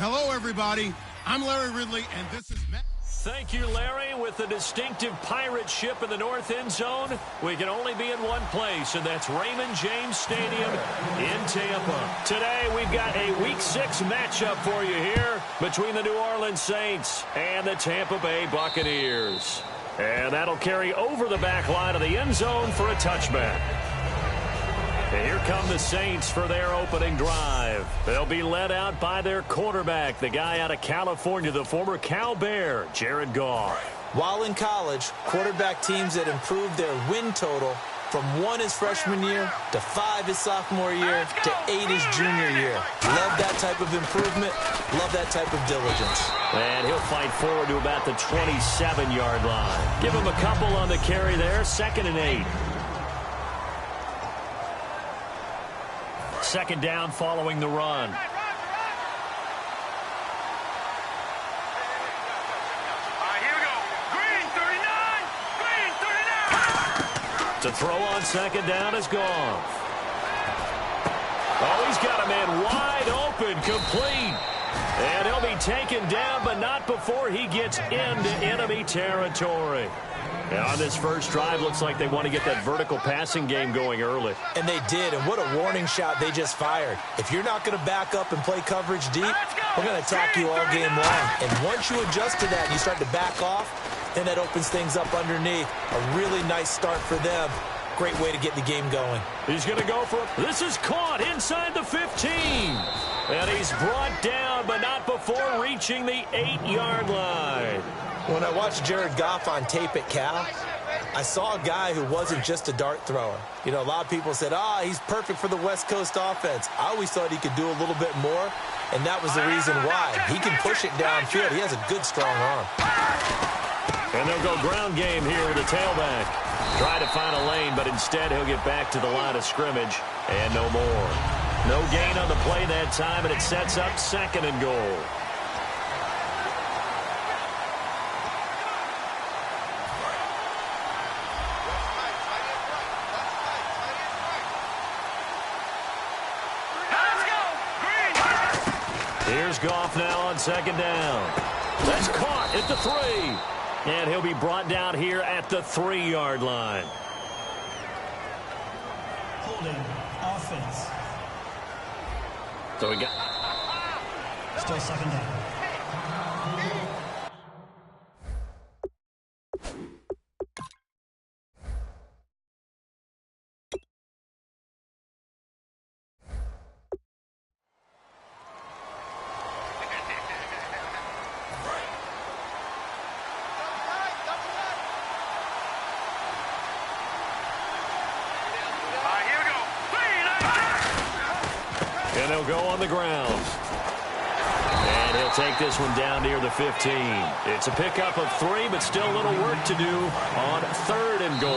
Hello, everybody. I'm Larry Ridley, and this is Matt. Thank you, Larry. With the distinctive pirate ship in the north end zone, we can only be in one place, and that's Raymond James Stadium in Tampa. Today, we've got a Week 6 matchup for you here between the New Orleans Saints and the Tampa Bay Buccaneers. And that'll carry over the back line of the end zone for a touchback. And here come the Saints for their opening drive. They'll be led out by their quarterback, the guy out of California, the former Cal Bear, Jared Goff. While in college, quarterback teams that improved their win total from 1 his freshman year to 5 his sophomore year to 8 his junior year. Love that type of improvement. Love that type of diligence. And he'll fight forward to about the 27-yard line. Give him a couple on the carry there, 2nd and 8. Second down following the run. To throw on second down is Goff. Oh, he's got a man wide open, complete. And he'll be taken down, but not before he gets into enemy territory. And on this first drive, looks like they want to get that vertical passing game going early. And they did, and what a warning shot they just fired. If you're not going to back up and play coverage deep, we're going to attack you all game long. And once you adjust to that and you start to back off, then that opens things up underneath. A really nice start for them. Great way to get the game going. He's going to go for it. This is caught inside the 15. And he's brought down, but not before reaching the 8-yard line. When I watched Jared Goff on tape at Cal, I saw a guy who wasn't just a dart thrower. You know, a lot of people said, he's perfect for the West Coast offense. I always thought he could do a little bit more, and that was the reason why. He can push it downfield. He has a good, strong arm. And they'll go ground game here with the tailback. Try to find a lane, but instead he'll get back to the line of scrimmage, and no more. No gain on the play that time, and it sets up 2nd and goal. Here's Goff now on second down. That's caught at the 3. And he'll be brought down here at the 3-yard line. Holding offense. So we got... Still 2nd down. And they'll go on the ground. And he'll take this one down near the 15. It's a pickup of 3, but still a little work to do on 3rd and goal.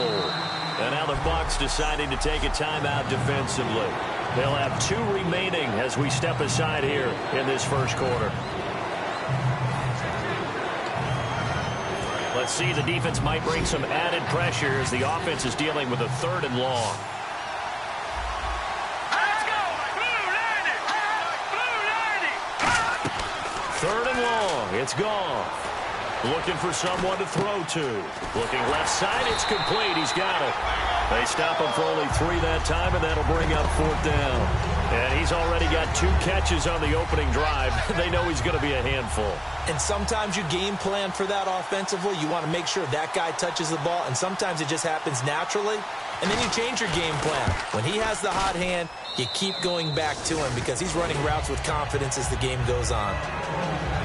And now the Bucs deciding to take a timeout defensively. They'll have 2 remaining as we step aside here in this first quarter. Let's see, the defense might bring some added pressure as the offense is dealing with a 3rd and long. Third and long. It's Goff. Looking for someone to throw to. Looking left side. It's complete. He's got it. They stop him for only 3 that time, and that'll bring up 4th down. And he's already got 2 catches on the opening drive. They know he's going to be a handful. And sometimes you game plan for that offensively. You want to make sure that guy touches the ball, and sometimes it just happens naturally. And then you change your game plan. When he has the hot hand, you keep going back to him because he's running routes with confidence as the game goes on.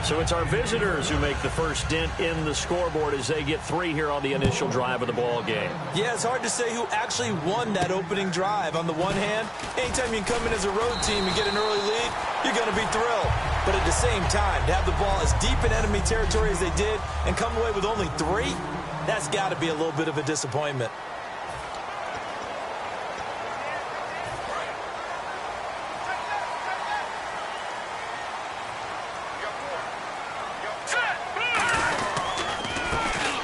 So it's our visitors who make the first dent in the scoreboard as they get 3 here on the initial drive of the ball game. Yeah, it's hard to say who actually won that opening drive. On the one hand, anytime you can come in as a road team and get an early lead, you're going to be thrilled. But at the same time, to have the ball as deep in enemy territory as they did and come away with only 3, that's got to be a little bit of a disappointment.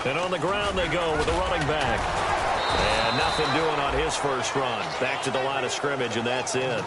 And on the ground they go with a running back. And nothing doing on his first run. Back to the line of scrimmage, and that's it.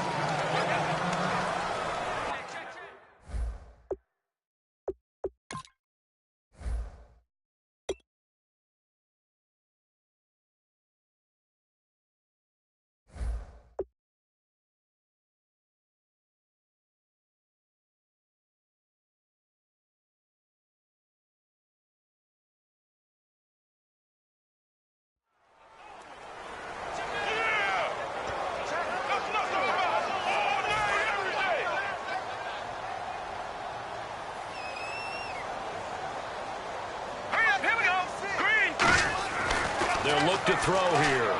They'll look to throw here.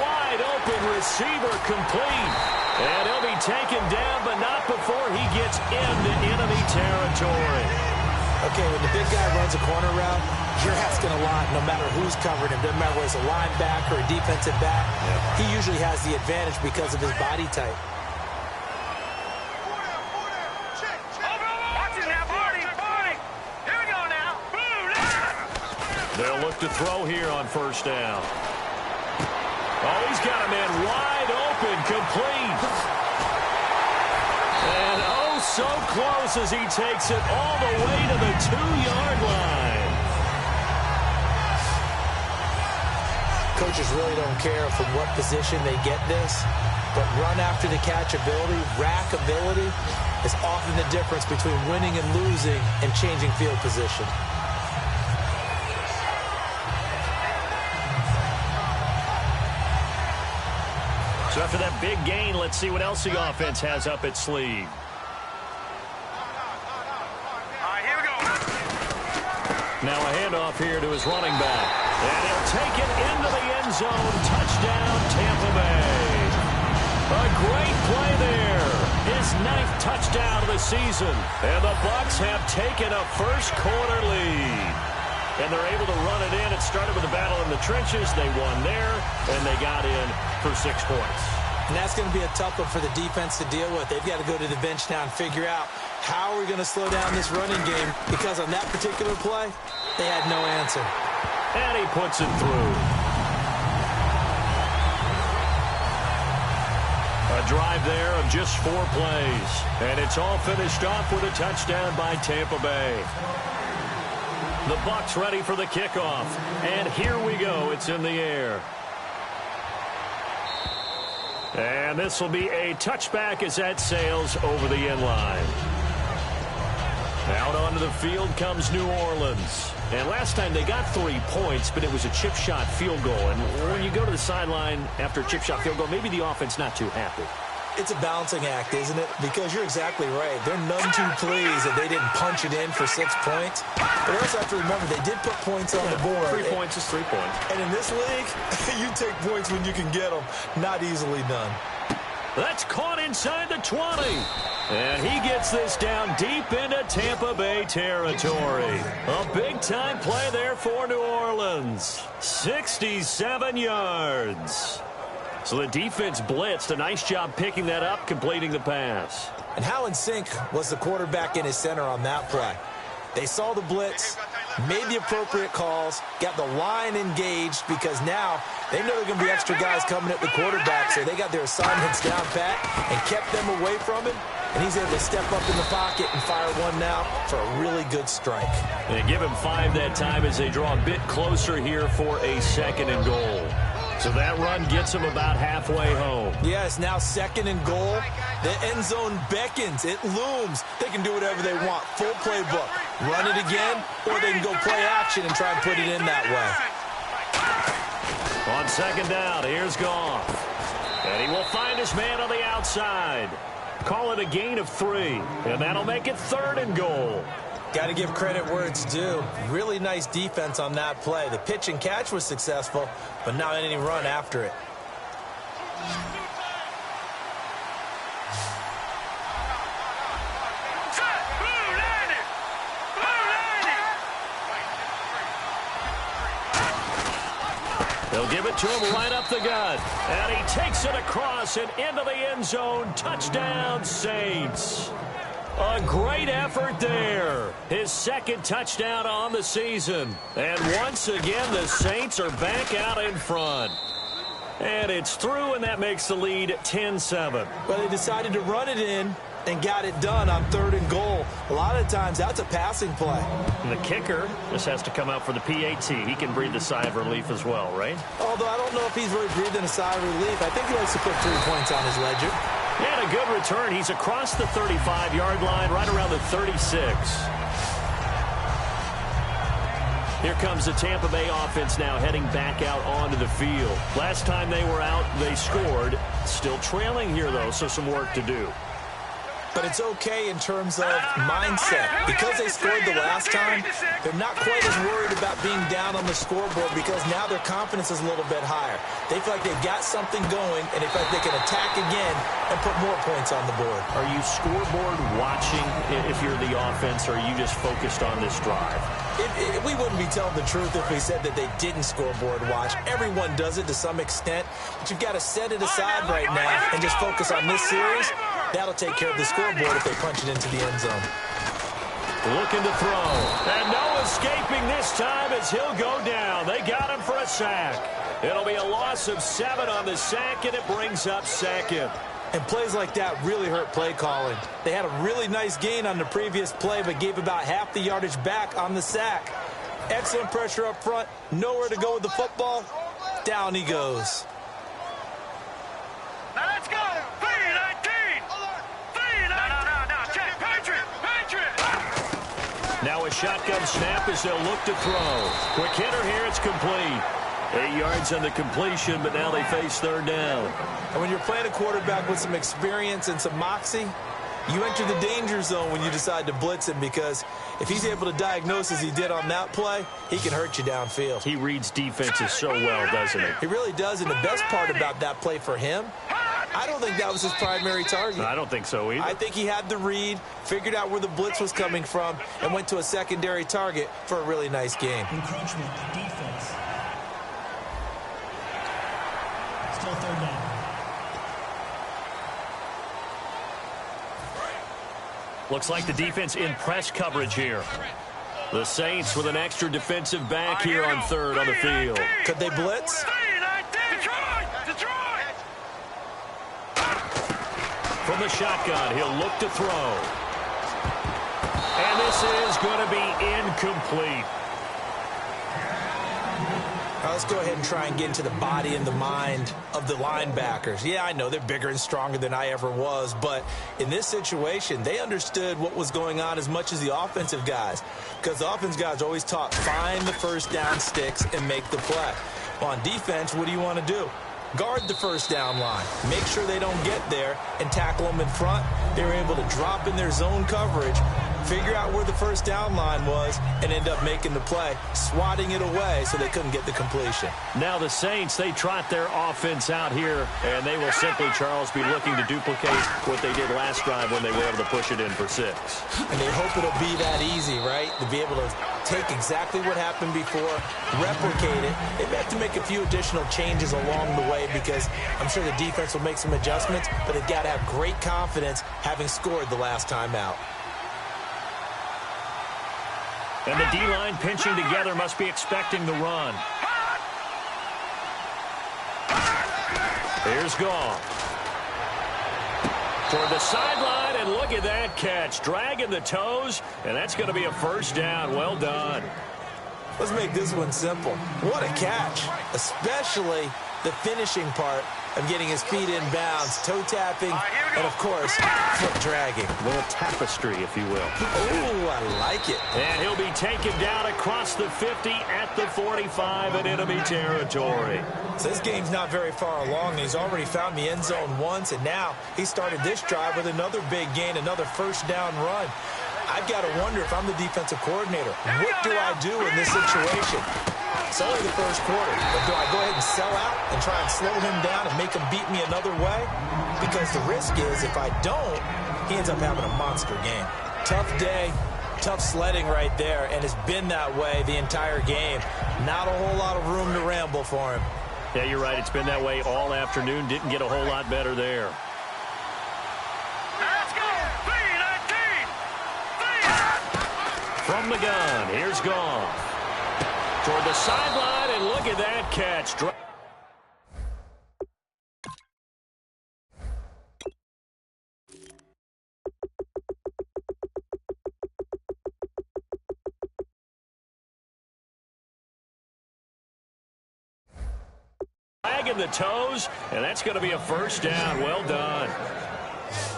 Wide open receiver complete. And he'll be taken down, but not before he gets into enemy territory. Okay, when the big guy runs a corner route, you're asking a lot no matter who's covering him. Doesn't matter whether it's a linebacker or a defensive back. He usually has the advantage because of his body type. They'll look to throw here on first down. Oh, he's got a man wide open, complete. And oh, so close as he takes it all the way to the 2-yard line. Coaches really don't care from what position they get this, but run after the catch ability, rack ability, is often the difference between winning and losing and changing field position. So after that big gain, let's see what else the offense has up its sleeve. All right, here we go. Now a handoff here to his running back. And he'll take it into the end zone. Touchdown, Tampa Bay. A great play there. His 9th touchdown of the season. And the Bucs have taken a first-quarter lead. And they're able to run it in. It started with a battle in the trenches. They won there, and they got in for 6 points. And that's going to be a tough one for the defense to deal with. They've got to go to the bench now and figure out how we're going to slow down this running game, because on that particular play, they had no answer. And he puts it through. A drive there of just 4 plays. And it's all finished off with a touchdown by Tampa Bay. The Bucs ready for the kickoff. And here we go. It's in the air. And this will be a touchback as that sails over the end line. Out onto the field comes New Orleans. And last time they got 3 points, but it was a chip shot field goal. And when you go to the sideline after a chip shot field goal, maybe the offense not too happy. It's a balancing act, isn't it? Because you're exactly right. They're none too pleased that they didn't punch it in for 6 points. But they also have to remember they did put points on the board. 3 points is 3 points. And in this league, you take points when you can get them. Not easily done. That's caught inside the 20. And he gets this down deep into Tampa Bay territory. A big-time play there for New Orleans. 67 yards. So the defense blitzed. A nice job picking that up, completing the pass. And how in sync was the quarterback in his center on that play? They saw the blitz, made the appropriate calls, got the line engaged, because now they know there are going to be extra guys coming at the quarterback, so they got their assignments down pat and kept them away from him. And he's able to step up in the pocket and fire one now for a really good strike. They give him 5 that time as they draw a bit closer here for a 2nd and goal. So that run gets them about halfway home. Yeah, it's now 2nd and goal. The end zone beckons. It looms. They can do whatever they want. Full playbook. Run it again, or they can go play action and try and put it in that way. On 2nd down, here's Goff. And he will find his man on the outside. Call it a gain of 3. And that'll make it 3rd and goal. Got to give credit where it's due. Really nice defense on that play. The pitch and catch was successful, but not any run after it. They'll give it to him right up the gut. And he takes it across and into the end zone. Touchdown, Saints. A great effort there. His 2nd touchdown on the season. And once again, the Saints are back out in front. And it's through, and that makes the lead 10-7. Well, they decided to run it in and got it done on 3rd and goal. A lot of times, that's a passing play. And the kicker just has to come out for the PAT. He can breathe a sigh of relief as well, right? Although I don't know if he's really breathing a sigh of relief. I think he likes to put 3 points on his ledger. And a good return. He's across the 35-yard line, right around the 36. Here comes the Tampa Bay offense now heading back out onto the field. Last time they were out, they scored. Still trailing here, though, so some work to do. but it's okay in terms of mindset. Because they scored the last time, they're not quite as worried about being down on the scoreboard because now their confidence is a little bit higher. They feel like they've got something going, and they feel like they can attack again and put more points on the board. Are you scoreboard watching if you're the offense, or are you just focused on this drive? We wouldn't be telling the truth if we said that they didn't scoreboard watch. Everyone does it to some extent, but you've got to set it aside right now and just focus on this series. That'll take care of the scoreboard if they punch it into the end zone. Looking to throw. And no escaping this time as he'll go down. They got him for a sack. It'll be a loss of 7 on the sack, and it brings up second. And plays like that really hurt play calling. They had a really nice gain on the previous play, but gave about half the yardage back on the sack. Excellent pressure up front. Nowhere to go with the football. Down he goes. Now let's go. 3-19. No. Check. Patriot. Now a shotgun snap as they'll look to throw. Quick hitter here. It's complete. 8 yards on the completion, but now they face third down. And when you're playing a quarterback with some experience and some moxie, you enter the danger zone when you decide to blitz him, because if he's able to diagnose as he did on that play, he can hurt you downfield. He reads defenses so well, doesn't he? He really does, and the best part about that play for him, I don't think that was his primary target. I don't think so either. I think he had the read, figured out where the blitz was coming from, and went to a secondary target for a really nice game. Encroachment, defense. Still third down. Looks like the defense in press coverage here. The Saints with an extra defensive back here on third on the field. Could they blitz? Detroit! From the shotgun, he'll look to throw. And this is going to be incomplete. Now let's go ahead and try and get into the body and the mind of the linebackers. Yeah, I know they're bigger and stronger than I ever was, but in this situation, they understood what was going on as much as the offensive guys, because the offensive guys always taught, find the first down sticks and make the play. Well, on defense, what do you want to do? Guard the first down line. Make sure they don't get there and tackle them in front. They were able to drop in their zone coverage, figure out where the first down line was, and end up making the play, swatting it away so they couldn't get the completion. Now the Saints, they trot their offense out here, and they will simply, Charles, be looking to duplicate what they did last drive when they were able to push it in for 6. And they hope it'll be that easy, right? To be able to take exactly what happened before, replicate it. They may have to make a few additional changes along the way, because I'm sure the defense will make some adjustments, but they've got to have great confidence having scored the last time out. And the D-line pinching together must be expecting the run. Here's Goff. Toward the sideline, and look at that catch. Dragging the toes, and that's going to be a first down. Well done. Let's make this one simple. What a catch, especially the finishing part of getting his feet in bounds, toe tapping, and of course, foot dragging. A little tapestry, if you will. Oh, I like it. And he'll be taken down across the 50 at the 45 in enemy territory. So this game's not very far along. He's already found the end zone once, and now he started this drive with another big gain, another first down run. I've got to wonder, if I'm the defensive coordinator, what do I do in this situation? It's only the first quarter, but do I go ahead and sell out and try and slow him down and make him beat me another way? Because the risk is, if I don't, he ends up having a monster game. Tough day, tough sledding right there, and it's been that way the entire game. Not a whole lot of room to ramble for him. Yeah, you're right. It's been that way all afternoon. Didn't get a whole lot better there. Let's go. 3-19. From the gun, here's Goff. Toward the sideline, and look at that catch. Dragging the toes, and that's going to be a first down. Well done.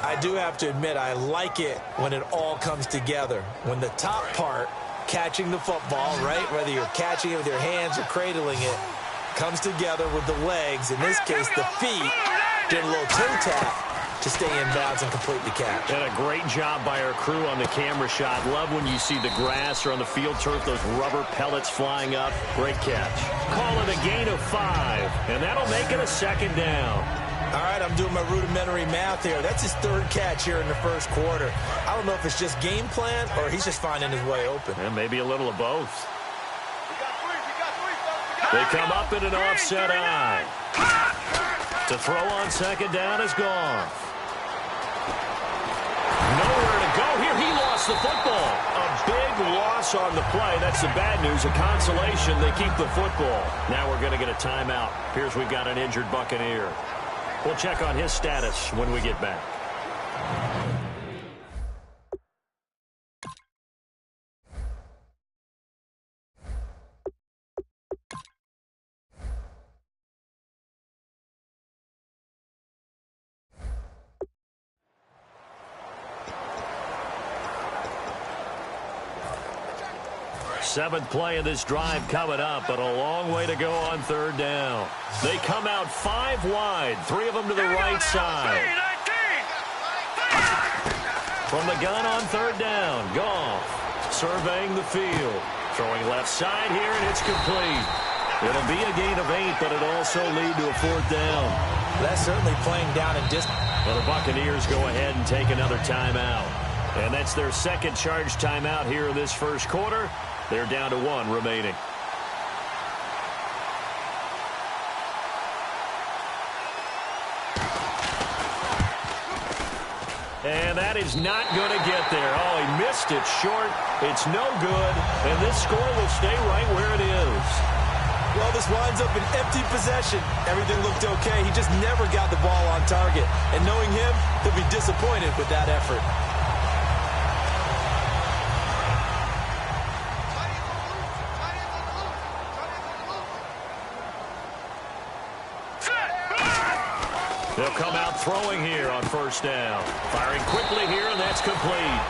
I do have to admit, I like it when it all comes together. When the top part, catching the football, right, whether you're catching it with your hands or cradling it, comes together with the legs, in this case the feet, did a little toe tap, to stay in bounds and complete the catch. And a great job by our crew on the camera shot. Love when you see the grass or on the field turf, those rubber pellets flying up. Great catch. Call it a gain of 5, and that'll make it a second down. All right, I'm doing my rudimentary math here. That's his 3rd catch here in the first quarter. I don't know if it's just game plan or he's just finding his way open. And maybe a little of both. They come up in an offset eye. To throw on second down is gone. Nowhere to go here. He lost the football. A big loss on the play. That's the bad news. A consolation. They keep the football. Now we're going to get a timeout. Appears we've got an injured Buccaneer. We'll check on his status when we get back. Seventh play of this drive coming up, but a long way to go on 3rd down. They come out 5 wide, 3 of them to the right side. From the gun on 3rd down, Goff surveying the field. Throwing left side here, and it's complete. It'll be a gain of 8, but it'll also lead to a 4th down. That's certainly playing down in distance. Well, the Buccaneers go ahead and take another timeout. And that's their second charge timeout here in this first quarter. They're down to 1 remaining. And that is not going to get there. Oh, he missed it short. It's no good. And this score will stay right where it is. Well, this winds up an empty possession. Everything looked okay. He just never got the ball on target. And knowing him, he'll be disappointed with that effort. They'll come out throwing here on 1st down. Firing quickly here, and that's complete.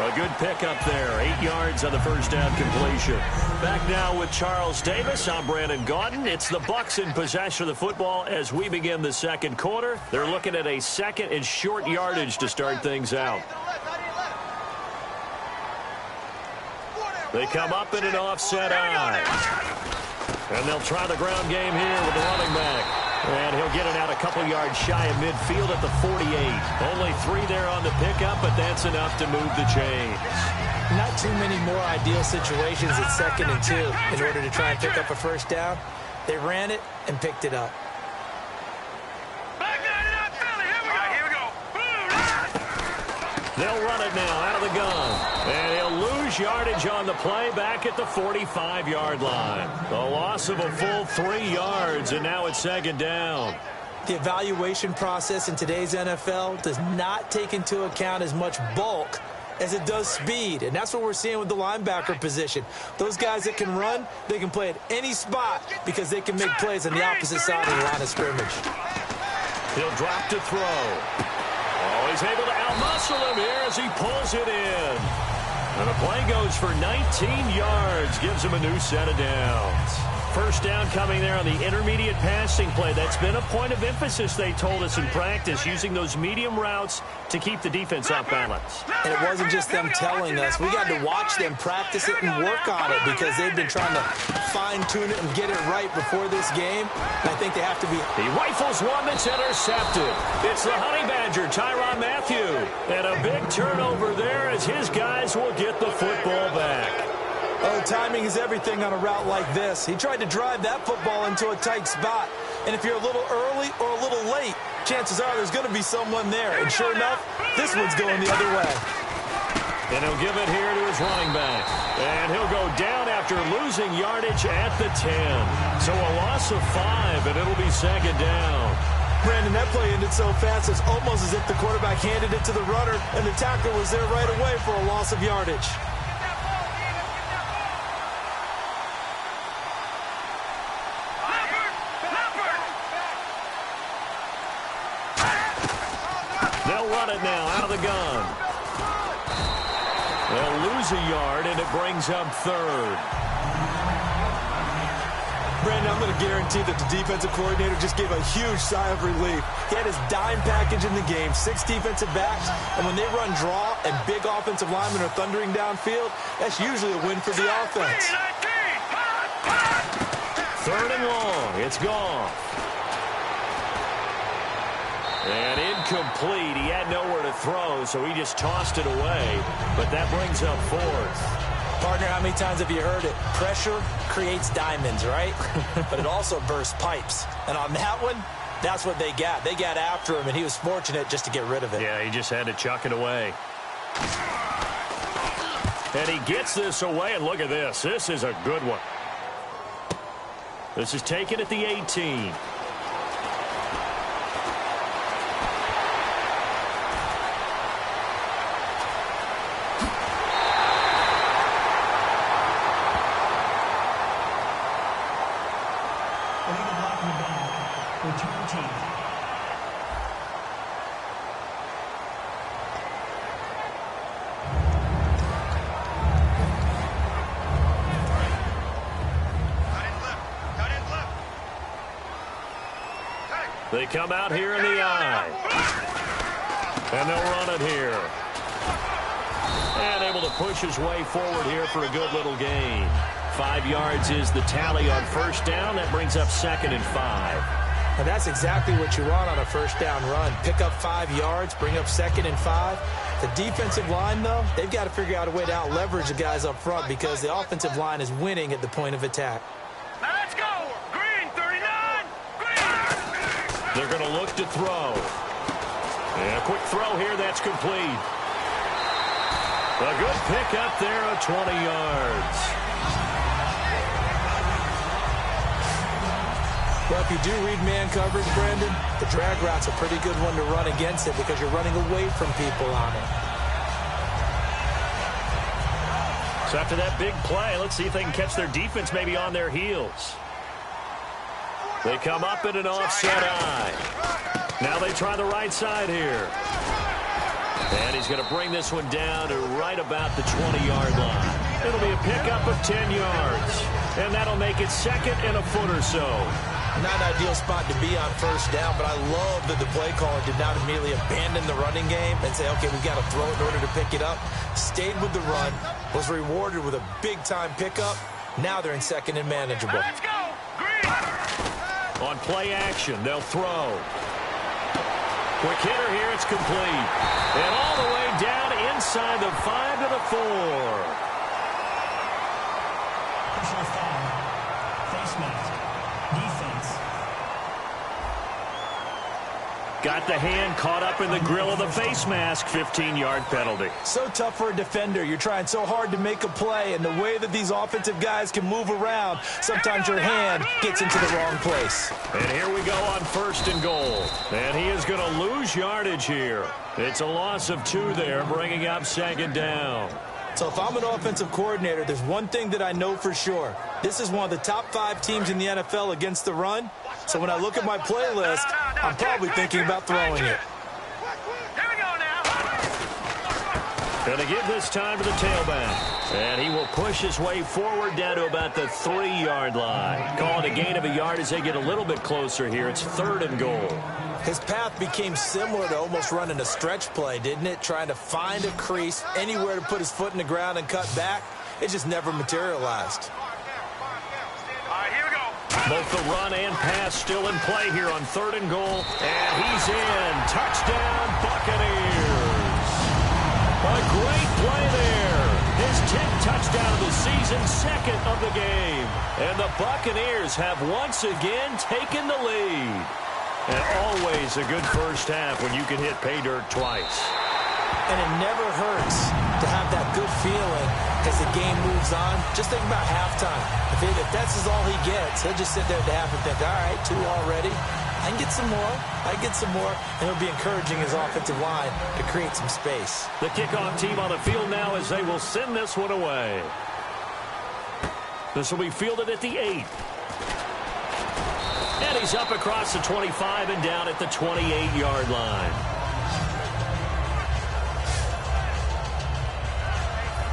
A good pickup there. 8 yards on the 1st down completion. Back now with Charles Davis. I'm Brandon Gaudin. It's the Bucs in possession of the football as we begin the second quarter. They're looking at a 2nd and short yardage to start things out. They come up in an offset eye. And they'll try the ground game here with the running back. And he'll get it out a couple yards shy of midfield at the 48. Only 3 there on the pickup, but that's enough to move the chains. Not too many more ideal situations at 2nd and 2 in order to try and pick up a 1st down. They ran it and picked it up. They'll run it now out of the gun. And he'll lose yardage on the play back at the 45-yard line. A loss of a full 3 yards, and now it's 2nd down. The evaluation process in today's NFL does not take into account as much bulk as it does speed, and that's what we're seeing with the linebacker position. Those guys that can run, they can play at any spot because they can make plays on the opposite side of the line of scrimmage. He'll drop to throw. Oh, he's able to outmuscle him here as he pulls it in. And the play goes for 19 yards, gives him a new set of downs. 1st down coming there on the intermediate passing play. That's been a point of emphasis, they told us in practice, using those medium routes to keep the defense off balance. And it wasn't just them telling us. We got to watch them practice it and work on it because they've been trying to fine-tune it and get it right before this game. And I think they have to be. He rifles one that's intercepted. It's the Honey Badger, Tyrann Mathieu. And a big turnover there as his guys will get the football back. Oh, timing is everything on a route like this. He tried to drive that football into a tight spot. And if you're a little early or a little late, chances are there's going to be someone there. And sure enough, this one's going the other way. And he'll give it here to his running back. And he'll go down after losing yardage at the 10. So a loss of 5, and it'll be 2nd down. Brandon, that play ended so fast, it's almost as if the quarterback handed it to the runner, and the tackle was there right away for a loss of yardage. They'll run it now out of the gun. They'll lose a yard, and it brings up 3rd. Brandon, I'm going to guarantee that the defensive coordinator just gave a huge sigh of relief. He had his dime package in the game, 6 defensive backs, and when they run draw and big offensive linemen are thundering downfield, that's usually a win for the offense. 3rd and long. It's gone. And incomplete. He had nowhere to throw, so he just tossed it away. But that brings up 4th. Partner, how many times have you heard it? Pressure creates diamonds, right? But it also bursts pipes. And on that one, that's what they got. They got after him, and he was fortunate just to get rid of it. Yeah, he just had to chuck it away. And he gets this away, and look at this. This is a good one. This is taken at the 18. Return team. They come out here in the eye. And they'll run it here. And able to push his way forward here for a good little gain. 5 yards is the tally on 1st down. That brings up 2nd and 5. And that's exactly what you want on a 1st down run. Pick up 5 yards, bring up 2nd and 5. The defensive line, though, they've got to figure out a way to out-leverage the guys up front because the offensive line is winning at the point of attack. Now let's go. Green, 39. Green. They're going to look to throw. And a quick throw here. That's complete. A good pick up there of 20 yards. Well, if you do read man coverage, Brandon, the drag route's a pretty good one to run against it because you're running away from people on it. So after that big play, let's see if they can catch their defense maybe on their heels. They come up in an offset eye. Now they try the right side here. And he's going to bring this one down to right about the 20-yard line. It'll be a pickup of 10 yards. And that'll make it 2nd and a foot or so. Not an ideal spot to be on 1st down, but I love that the play caller did not immediately abandon the running game and say, okay, we've got to throw it in order to pick it up. Stayed with the run, was rewarded with a big-time pickup. Now they're in 2nd and manageable. Let's go. Green. On play action, they'll throw. Quick hitter here, it's complete. And all the way down inside the 5 to the 4. Personal foul. Face mask. Defense. Got the hand caught up in the grill of the face mask. 15-yard penalty. So tough for a defender. You're trying so hard to make a play, and the way that these offensive guys can move around, sometimes your hand gets into the wrong place. And here we go on 1st and goal. And he is going to lose yardage here. It's a loss of 2 there, bringing up 2nd down. So if I'm an offensive coordinator, there's one thing that I know for sure. This is one of the top 5 teams in the NFL against the run. So when I look at my playlist, I'm probably thinking about throwing it. Here we go now. Going to give this time to the tailback. And he will push his way forward down to about the 3-yard line. Call it a gain of a yard as they get a little bit closer here. It's 3rd and goal. His path became similar to almost running a stretch play, didn't it? Trying to find a crease, anywhere to put his foot in the ground and cut back. It just never materialized. All right, here we go. Both the run and pass still in play here on 3rd and goal. And he's in. Touchdown, Buccaneers. A great play there. His 10th touchdown of the season, 2nd of the game. And the Buccaneers have once again taken the lead. And always a good first half when you can hit pay dirt twice. And it never hurts to have that good feeling as the game moves on. Just think about halftime. If that's all he gets, he'll just sit there at the half and think, all right, 2 already. I can get some more. I can get some more. And he'll be encouraging his offensive line to create some space. The kickoff team on the field now as they will send this one away. This will be fielded at the 8. And he's up across the 25 and down at the 28-yard line.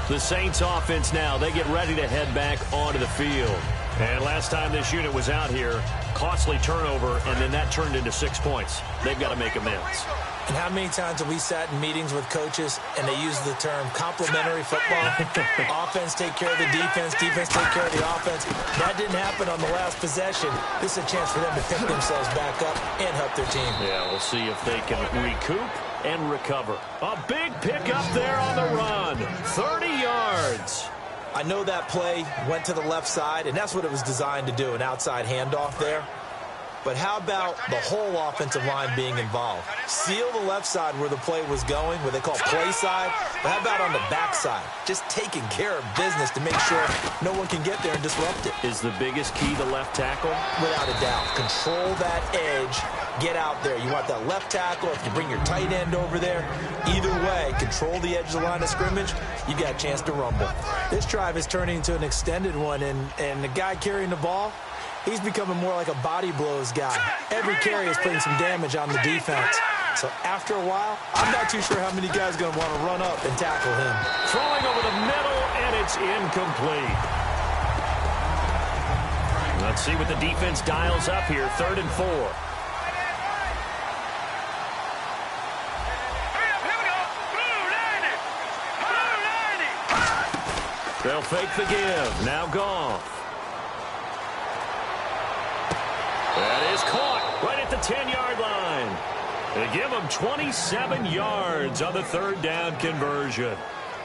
The Saints offense now, they get ready to head back onto the field. And last time this unit was out here, costly turnover, and then that turned into 6 points. They've got to make amends. And how many times have we sat in meetings with coaches and they use the term complementary football? Offense take care of the defense, defense take care of the offense. That didn't happen on the last possession. This is a chance for them to pick themselves back up and help their team. Yeah, we'll see if they can recoup and recover. A big pickup there on the run. 30 yards. I know that play went to the left side, and that's what it was designed to do, an outside handoff there. But how about the whole offensive line being involved? Seal the left side where the play was going, what they call play side. But how about on the back side? Just taking care of business to make sure no one can get there and disrupt it. Is the biggest key the left tackle? Without a doubt. Control that edge. Get out there. You want that left tackle. If you bring your tight end over there, either way, control the edge of the line of scrimmage, you got a chance to rumble. This drive is turning into an extended one, and the guy carrying the ball, he's becoming more like a body blows guy. Every carry is putting some damage on the defense. So after a while, I'm not too sure how many guys are going to want to run up and tackle him. Throwing over the middle, and it's incomplete. Let's see what the defense dials up here. 3rd and 4. They'll fake the give. Now Goff. That is caught right at the 10-yard line. They give him 27 yards on the 3rd down conversion.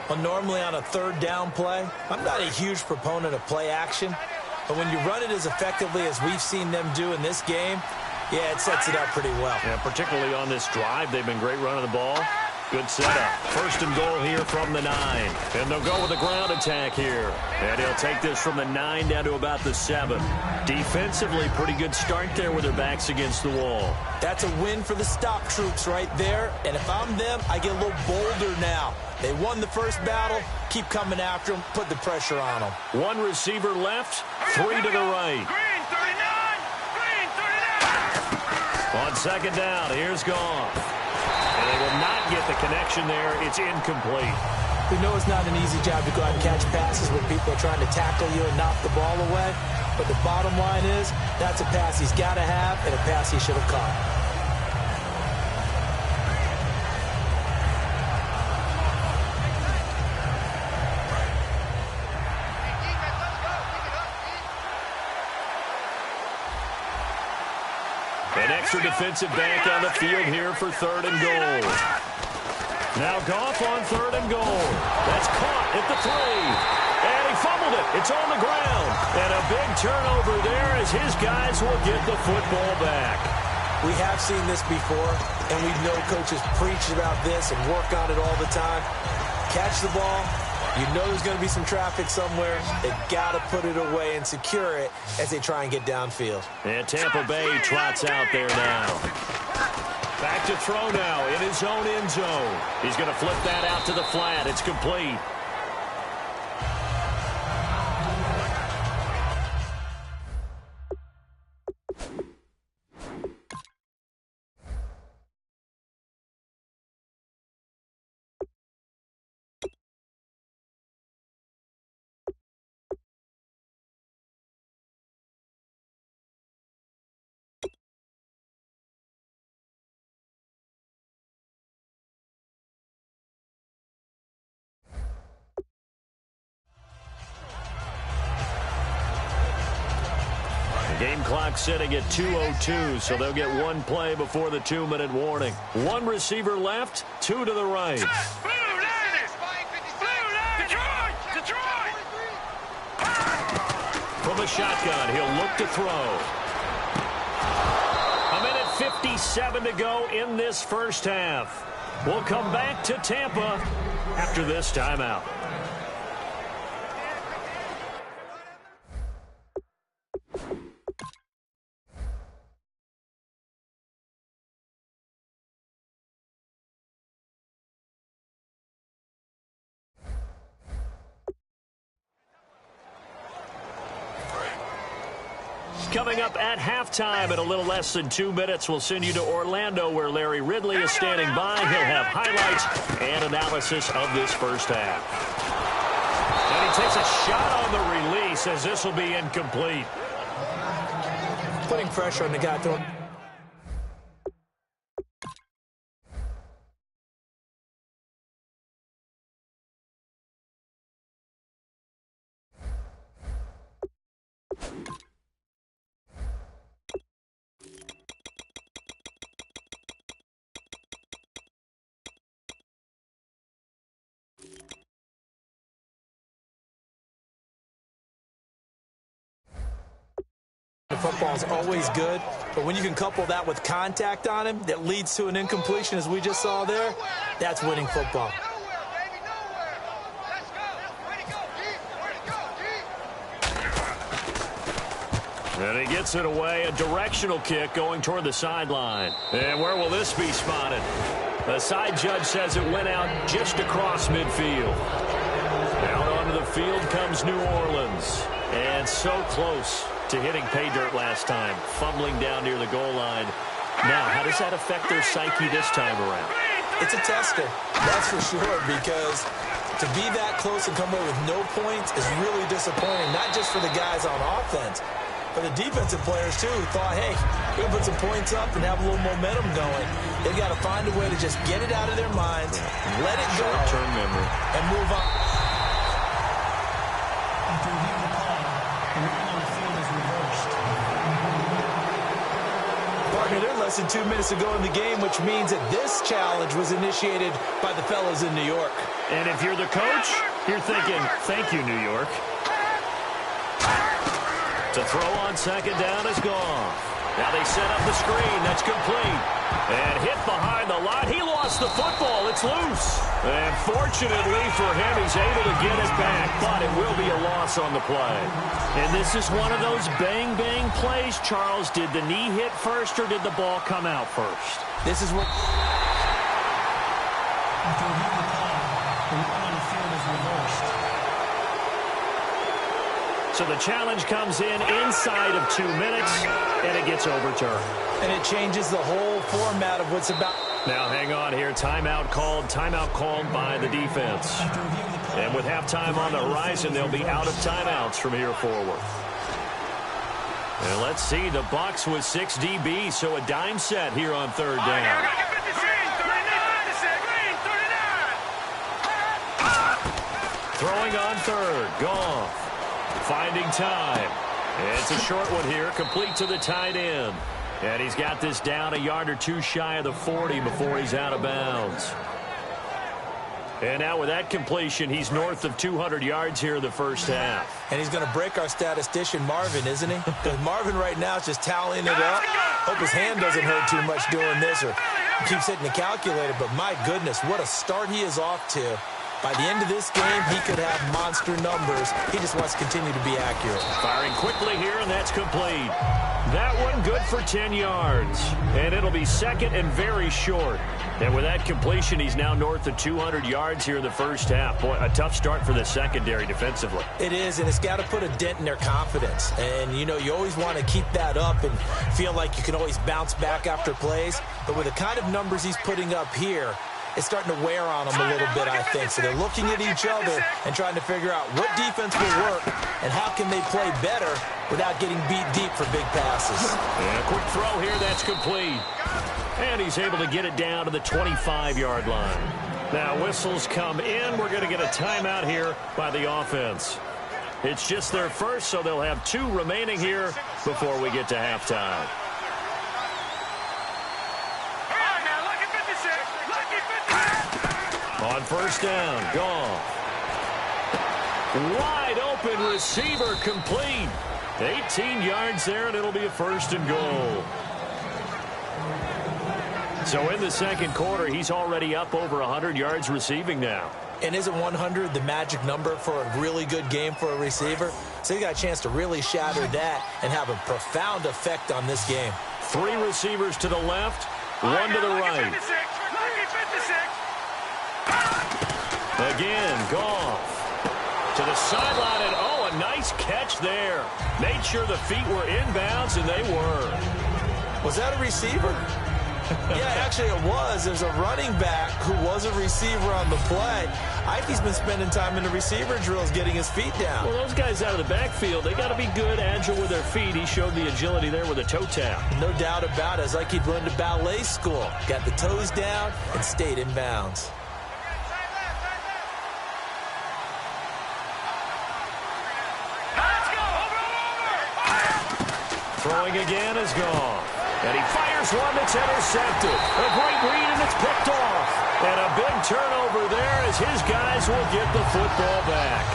Well, normally on a 3rd down play, I'm not a huge proponent of play action. But when you run it as effectively as we've seen them do in this game, yeah, it sets it up pretty well. Yeah, particularly on this drive, they've been great running the ball. Good setup. 1st and goal here from the 9. And they'll go with a ground attack here. And he'll take this from the 9 down to about the 7. Defensively, pretty good start there with their backs against the wall. That's a win for the stop troops right there. And if I'm them, I get a little bolder now. They won the first battle. Keep coming after them. Put the pressure on them. 1 receiver left, 3 to the right. Green 39! Green 39! On 2nd down, here's Goff. And they will not get the connection there. It's incomplete. We know it's not an easy job to go out and catch passes when people are trying to tackle you and knock the ball away. But the bottom line is, that's a pass he's got to have and a pass he should have caught. An extra defensive back on the field here for 3rd and goal. Now Goff on 3rd and goal. That's caught at the 3. And he fumbled it. It's on the ground. And a big turnover there as his guys will get the football back. We have seen this before, and we know coaches preach about this and work on it all the time. Catch the ball. You know there's going to be some traffic somewhere. They got to put it away and secure it as they try and get downfield. And Tampa Bay trots out there now. Back to throw now in his own end zone. He's going to flip that out to the flat. It's complete. Game clock sitting at 2:02, so they'll get 1 play before the 2-minute warning. 1 receiver left, 2 to the right. Blue 90s! Blue 90s! Detroit! From a shotgun, he'll look to throw. 1:57 to go in this first half. We'll come back to Tampa after this timeout. Coming up at halftime in a little less than 2 minutes, we'll send you to Orlando where Larry Ridley is standing by. He'll have highlights and analysis of this first half. And he takes a shot on the release as this will be incomplete. Putting pressure on the guy throwing. Football is always good, but when you can couple that with contact on him that leads to an incompletion, as we just saw there, that's winning football. And he gets it away, a directional kick going toward the sideline. And where will this be spotted? The side judge says it went out just across midfield. Out onto the field comes New Orleans. And so close to hitting pay dirt last time, fumbling down near the goal line. Now, how does that affect their psyche this time around? It's a tester, that's for sure, because to be that close and come away with no points is really disappointing, not just for the guys on offense, but the defensive players, too, who thought, hey, we're going to put some points up and have a little momentum going. They've got to find a way to just get it out of their minds, let it go, short-term memory, and move on. After reviewing the play, the rule on the field is reversed. Partner, they're less than 2 minutes to go in the game, which means that this challenge was initiated by the fellas in New York. And if you're the coach, you're thinking, thank you, New York. To throw on second down is gone. Now they set up the screen. That's complete. And hit behind the line. He lost the football. It's loose. And fortunately for him, he's able to get it back. But it will be a loss on the play. And this is one of those bang-bang plays, Charles. Did the knee hit first or did the ball come out first? This is what... After reviewing the play, the rule on the field is reversed. So the challenge comes in inside of 2 minutes, and it gets overturned. And it changes the whole format of what's about. Now hang on here. Timeout called by the defense. After reviewing the play, And with halftime on the horizon, they'll be out of timeouts from here forward. And let's see, the Bucs with 6 DBs, so a dime set here on third down. Throwing on third, Goff. Finding time. It's a short one here, complete to the tight end. And he's got this down a yard or two shy of the 40 before he's out of bounds. And now with that completion, he's north of 200 yards here in the first half. And he's going to break our statistician, Marvin, isn't he? Because Marvin right now is just tallying it up. Hope his hand doesn't hurt too much doing this, or he keeps hitting the calculator. But my goodness, what a start he is off to. By the end of this game, he could have monster numbers. He just wants to continue to be accurate. Firing quickly here, and that's complete. That one good for 10 yards. And it'll be second and very short. And with that completion, he's now north of 200 yards here in the first half. Boy, a tough start for the secondary defensively. It is, and it's got to put a dent in their confidence. And, you know, you always want to keep that up and feel like you can always bounce back after plays. But with the kind of numbers he's putting up here, it's starting to wear on them a little bit, I think. So they're looking at each other and trying to figure out what defense will work and how can they play better without getting beat deep for big passes. And a quick throw here, that's complete. And he's able to get it down to the 25-yard line. Now whistles come in. We're going to get a timeout here by the offense. It's just their first, so they'll have 2 remaining here before we get to halftime. On first down, Goff. Wide open receiver, complete. 18 yards there, and it'll be a first and goal. So in the second quarter, he's already up over 100 yards receiving now. And isn't 100 the magic number for a really good game for a receiver? So he got a chance to really shatter that and have a profound effect on this game. 3 receivers to the left, 1 to the right. Again, Goff to the sideline, and oh, a nice catch there. Made sure the feet were inbounds, and they were. Was that a receiver? Yeah, actually it was. There's a running back who was a receiver on the play. Ikey's been spending time in the receiver drills getting his feet down. Well, those guys out of the backfield, they got to be good, agile with their feet. He showed the agility there with a toe tap. No doubt about it. It's like he'd learned to ballet school. Got the toes down and stayed in bounds. Throwing again is gone. And he fires one that's intercepted. A great read, and it's picked off. And a big turnover there as his guys will get the football back.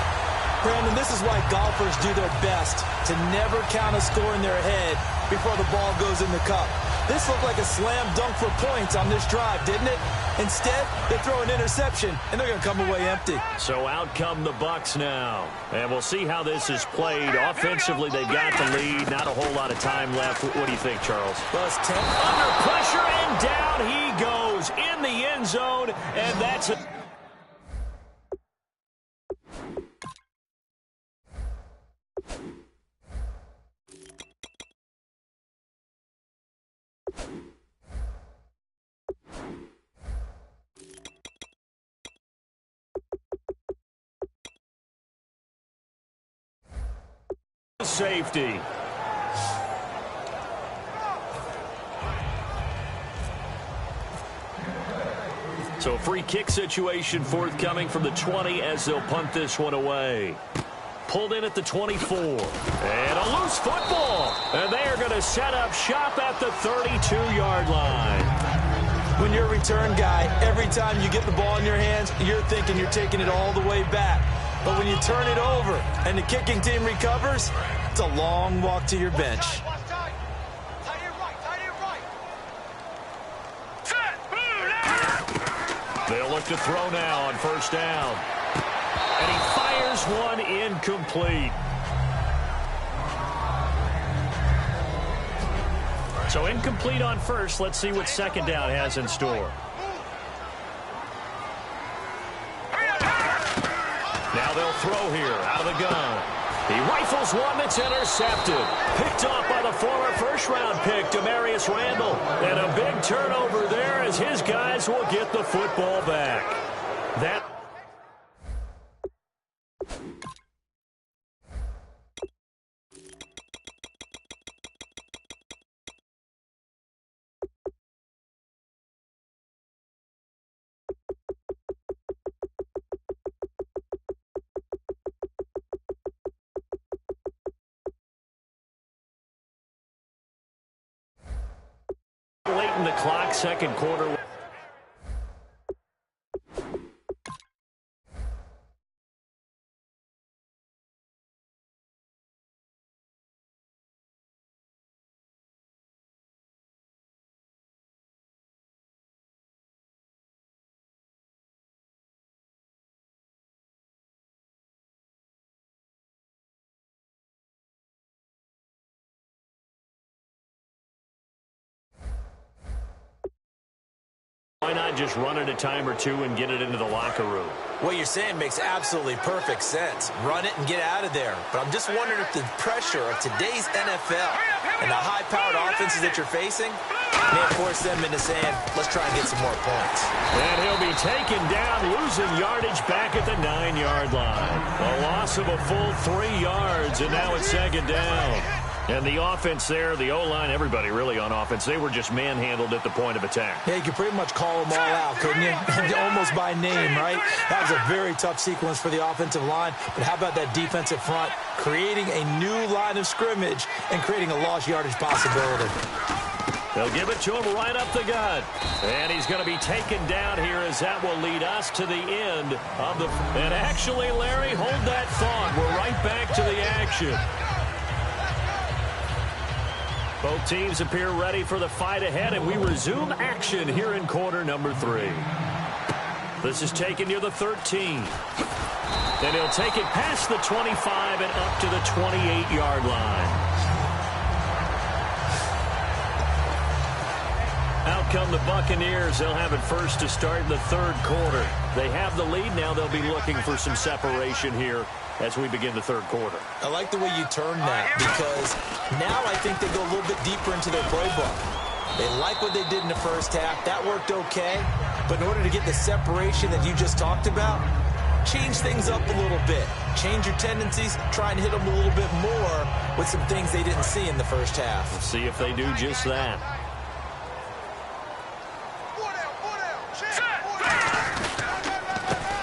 Brandon, this is why golfers do their best to never count a score in their head before the ball goes in the cup. This looked like a slam dunk for points on this drive, didn't it? Instead, they throw an interception, and they're going to come away empty. So out come the Bucs now. And we'll see how this is played. Offensively, they've got the lead. Not a whole lot of time left. What do you think, Charles? Well, it's 10. Under pressure, and down he goes in the end zone. And that's it. Safety. So a free kick situation forthcoming from the 20 as they'll punt this one away. Pulled in at the 24. And a loose football. And they are going to set up shop at the 32-yard line. When you're a return guy, every time you get the ball in your hands, you're thinking you're taking it all the way back. But when you turn it over and the kicking team recovers, it's a long walk to your bench. They'll look to throw now on first down. And he fires one incomplete. So incomplete on first. Let's see what second down has in store. Now they'll throw here out of the gun. He rifles one that's intercepted. Picked off by the former first-round pick, Demarius Randall. And a big turnover there as his guys will get the football back. That late in the clock, second quarter. Why not just run it a time or two and get it into the locker room? What you're saying makes absolutely perfect sense. Run it and get out of there. But I'm just wondering if the pressure of today's NFL and the high-powered offenses that you're facing may force them into saying, let's try and get some more points. And he'll be taken down, losing yardage back at the 9-yard line. A loss of a full 3 yards, and now it's second down. And the offense there, the O-line, everybody really on offense, they were just manhandled at the point of attack. Yeah, you could pretty much call them all out, couldn't you? Almost by name, right? That was a very tough sequence for the offensive line. But how about that defensive front creating a new line of scrimmage and creating a lost yardage possibility? They'll give it to him right up the gut. And he's going to be taken down here as that will lead us to the end of the... And actually, Larry, hold that thought. We're right back to the action. Both teams appear ready for the fight ahead, and we resume action here in quarter number 3. This is taken near the 13. Then he'll take it past the 25 and up to the 28-yard line. Out come the Buccaneers. They'll have it first to start in the third quarter. They have the lead. Now they'll be looking for some separation here as we begin the third quarter. I like the way you term that because now I think they go a little bit deeper into their playbook. They like what they did in the first half. That worked okay. But in order to get the separation that you just talked about, change things up a little bit. Change your tendencies. Try and hit them a little bit more with some things they didn't see in the first half. We'll see if they do just that.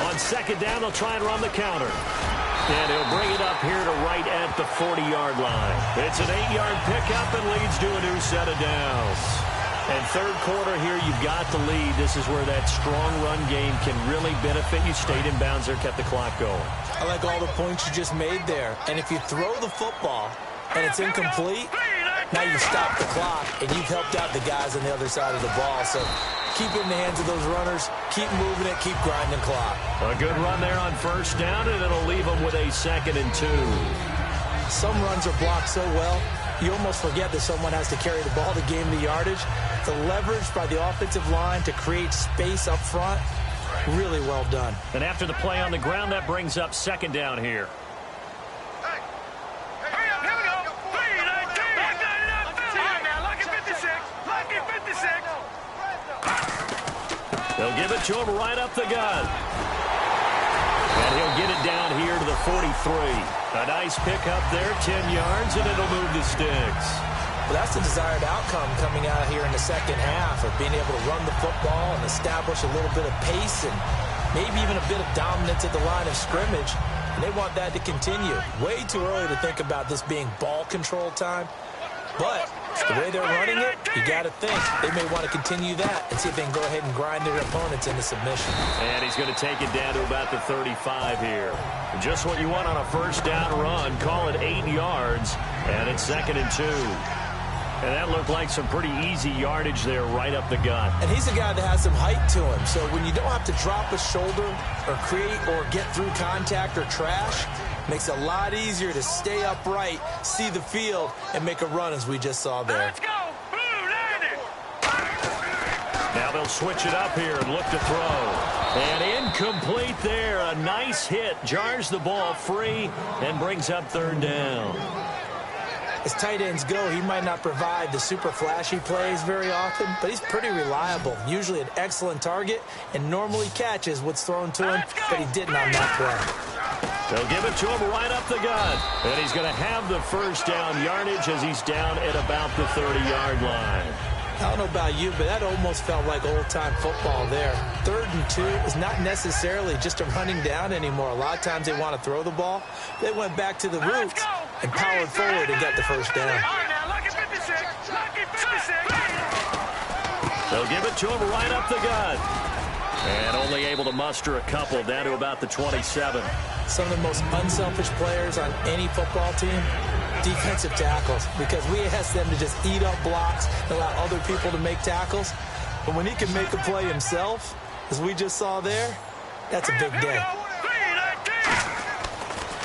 On second down, they'll try and run the counter. And he'll bring it up here to right at the 40-yard line. It's an 8-yard pickup and leads to a new set of downs. And third quarter here, you've got the lead. This is where that strong run game can really benefit you. Stayed in bounds there, kept the clock going. I like all the points you just made there. And if you throw the football and it's incomplete, now you stop the clock and you've helped out the guys on the other side of the ball. So keep it in the hands of those runners. Keep moving it. Keep grinding clock. A good run there on first down, and it'll leave them with a 2nd and 2. Some runs are blocked so well, you almost forget that someone has to carry the ball to gain the yardage. The leverage by the offensive line to create space up front, really well done. And after the play on the ground, that brings up 2nd down here. They'll give it to him right up the gut. And he'll get it down here to the 43. A nice pickup there, 10 yards, and it'll move the sticks. Well, that's the desired outcome coming out here in the second half of being able to run the football and establish a little bit of pace and maybe even a bit of dominance at the line of scrimmage. And they want that to continue. Way too early to think about this being ball control time. But the way they're running it, you got to think they may want to continue that and see if they can go ahead and grind their opponents into submission. And he's going to take it down to about the 35 here. Just what you want on a first down run. Call it 8 yards, and it's 2nd and 2. And that looked like some pretty easy yardage there right up the gut. And he's a guy that has some height to him. So when you don't have to drop a shoulder or create or get through contact or trash, makes it a lot easier to stay upright, see the field, and make a run as we just saw there. Let's go! Blue, land it! Now they'll switch it up here and look to throw. And incomplete there. A nice hit. Jars the ball free and brings up 3rd down. As tight ends go, he might not provide the super flashy plays very often, but he's pretty reliable. Usually an excellent target and normally catches what's thrown to him, but he didn't on that play. They'll give it to him right up the gut. And he's going to have the first down yardage as he's down at about the 30-yard line. I don't know about you, but that almost felt like old-time football there. 3rd and 2 is not necessarily just a running down anymore. A lot of times they want to throw the ball. They went back to the roots and powered forward and got the first down. They'll give it to him right up the gut. And only able to muster a couple down to about the 27. Some of the most unselfish players on any football team, defensive tackles, because we ask them to just eat up blocks and allow other people to make tackles. But when he can make a play himself, as we just saw there, that's a big day.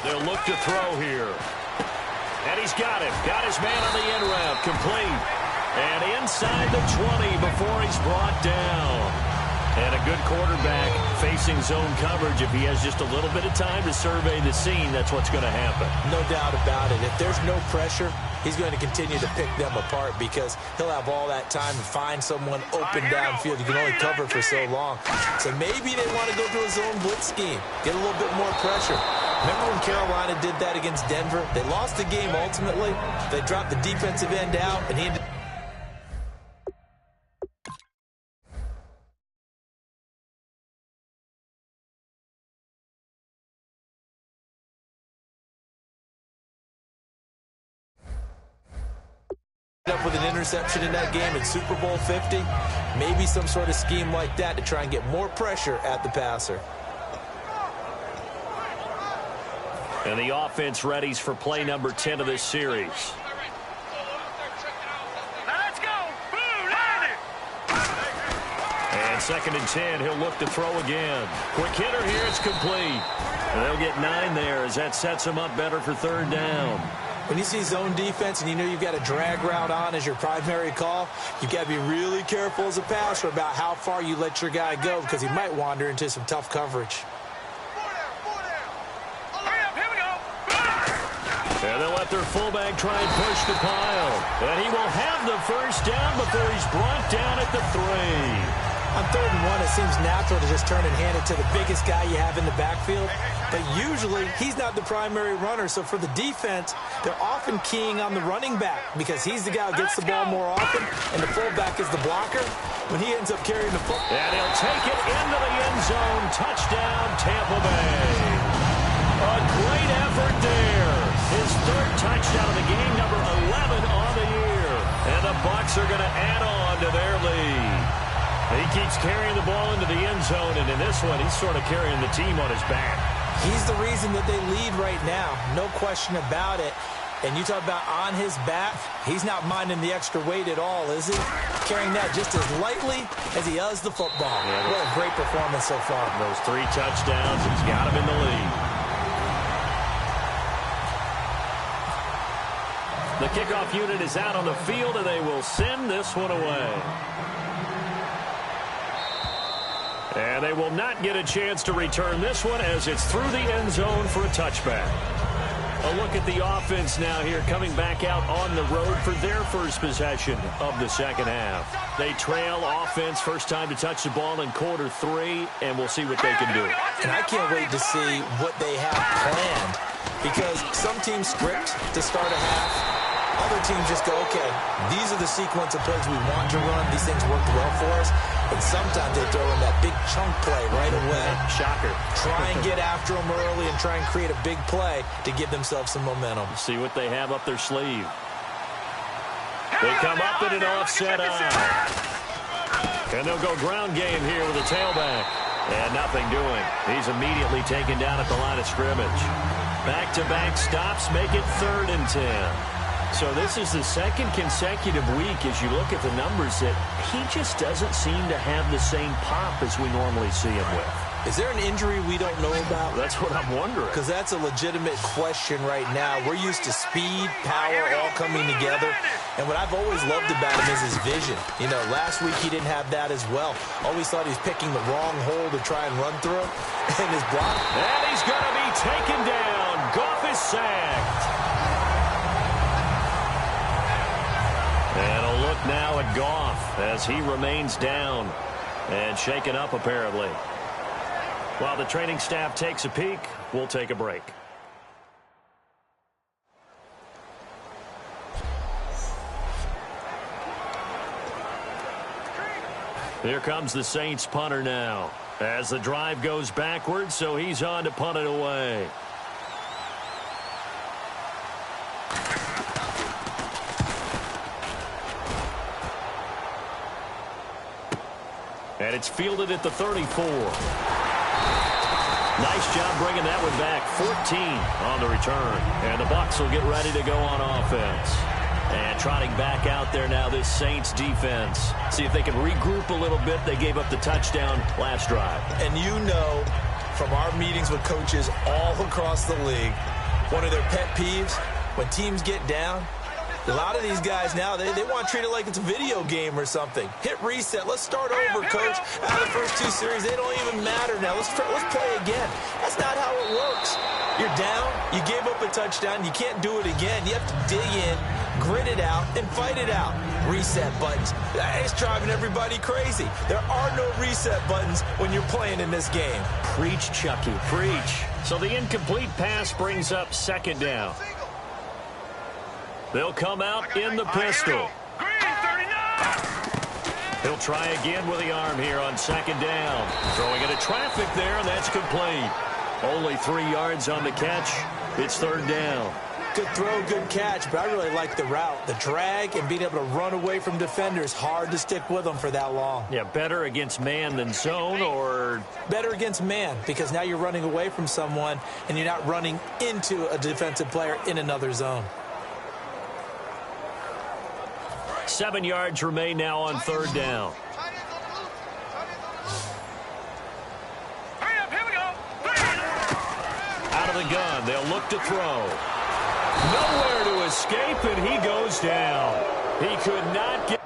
They'll look to throw here. And he's got it. Got his man on the end route. Complete. And inside the 20 before he's brought down. And a good quarterback facing zone coverage. If he has just a little bit of time to survey the scene, that's what's going to happen. No doubt about it. If there's no pressure, he's going to continue to pick them apart because he'll have all that time to find someone open downfield. You can only cover for so long. So maybe they want to go to a zone blitz scheme, get a little bit more pressure. Remember when Carolina did that against Denver? They lost the game ultimately. They dropped the defensive end out, and he ended up with an interception in that game in Super Bowl 50. Maybe some sort of scheme like that to try and get more pressure at the passer. And the offense readies for play number 10 of this series. Let's go! Blue, land it! And 2nd and 10, he'll look to throw again. Quick hitter here, it's complete. And they'll get 9 there as that sets them up better for 3rd down. When you see zone defense and you know you've got a drag route on as your primary call, you've got to be really careful as a passer about how far you let your guy go because he might wander into some tough coverage. Hurry up, here we go! And they'll let their fullback try and push the pile. And he will have the first down before he's brought down at the 3. On 3rd and 1, it seems natural to just turn and hand it to the biggest guy you have in the backfield. But usually, he's not the primary runner. So for the defense, they're often keying on the running back because he's the guy who gets the ball more often, and the fullback is the blocker when he ends up carrying the football. And he'll take it into the end zone. Touchdown, Tampa Bay. A great effort there. His 3rd touchdown of the game, number 11 on the year. And the Bucs are going to add on to their lead. He keeps carrying the ball into the end zone, and in this one, he's sort of carrying the team on his back. He's the reason that they lead right now. No question about it. And you talk about on his back, he's not minding the extra weight at all, is he? Carrying that just as lightly as he does the football. Yeah, what a great performance so far. Those 3 touchdowns, he's got him in the lead. The kickoff unit is out on the field, and they will send this one away. And they will not get a chance to return this one as it's through the end zone for a touchback. A look at the offense now here, coming back out on the road for their first possession of the second half. They trail offense, first time to touch the ball in quarter 3, and we'll see what they can do. And I can't wait to see what they have planned, because some teams script to start a half. Other teams just go, okay, these are the sequence of plays we want to run. These things worked well for us. And sometimes they throw in that big chunk play right away. Shocker. Try and get after them early and try and create a big play to give themselves some momentum. See what they have up their sleeve. They come up in an offset eye. And they'll go ground game here with a tailback. And nothing doing. He's immediately taken down at the line of scrimmage. Back-to-back stops make it 3rd and 10. So this is the 2nd consecutive week as you look at the numbers that he just doesn't seem to have the same pop as we normally see him with. Is there an injury we don't know about? That's what I'm wondering. Because that's a legitimate question right now. We're used to speed, power, all coming together. And what I've always loved about him is his vision. You know, last week he didn't have that as well. Always thought he was picking the wrong hole to try and run through. And his block. And he's going to be taken down. Goff is sacked. And a look now at Goff as he remains down and shaken up apparently. While the training staff takes a peek, we'll take a break. Here comes the Saints punter now as the drive goes backwards, so he's on to punt it away. And it's fielded at the 34. Nice job bringing that one back. 14 on the return. And the Bucs will get ready to go on offense. And trotting back out there now, this Saints defense. See if they can regroup a little bit. They gave up the touchdown last drive. And you know from our meetings with coaches all across the league, one of their pet peeves, when teams get down, a lot of these guys now, they want to treat it like it's a video game or something. Hit reset. Let's start over, coach. Out of the first 2 series, they don't even matter now. Let's play again. That's not how it works. You're down. You gave up a touchdown. You can't do it again. You have to dig in, grit it out, and fight it out. Reset buttons. It's driving everybody crazy. There are no reset buttons when you're playing in this game. Preach, Chucky. Preach. So the incomplete pass brings up 2nd down. They'll come out in the pistol. He'll try again with the arm here on 2nd down. Throwing into traffic there, and that's complete. Only 3 yards on the catch. It's 3rd down. Good throw, good catch, but I really like the route. The drag and being able to run away from defenders, hard to stick with them for that long. Yeah, better against man than zone, or? Better against man, because now you're running away from someone, and you're not running into a defensive player in another zone. 7 yards remain now on 3rd down. Out of the gun, they'll look to throw. Nowhere to escape, and he goes down. He could not get...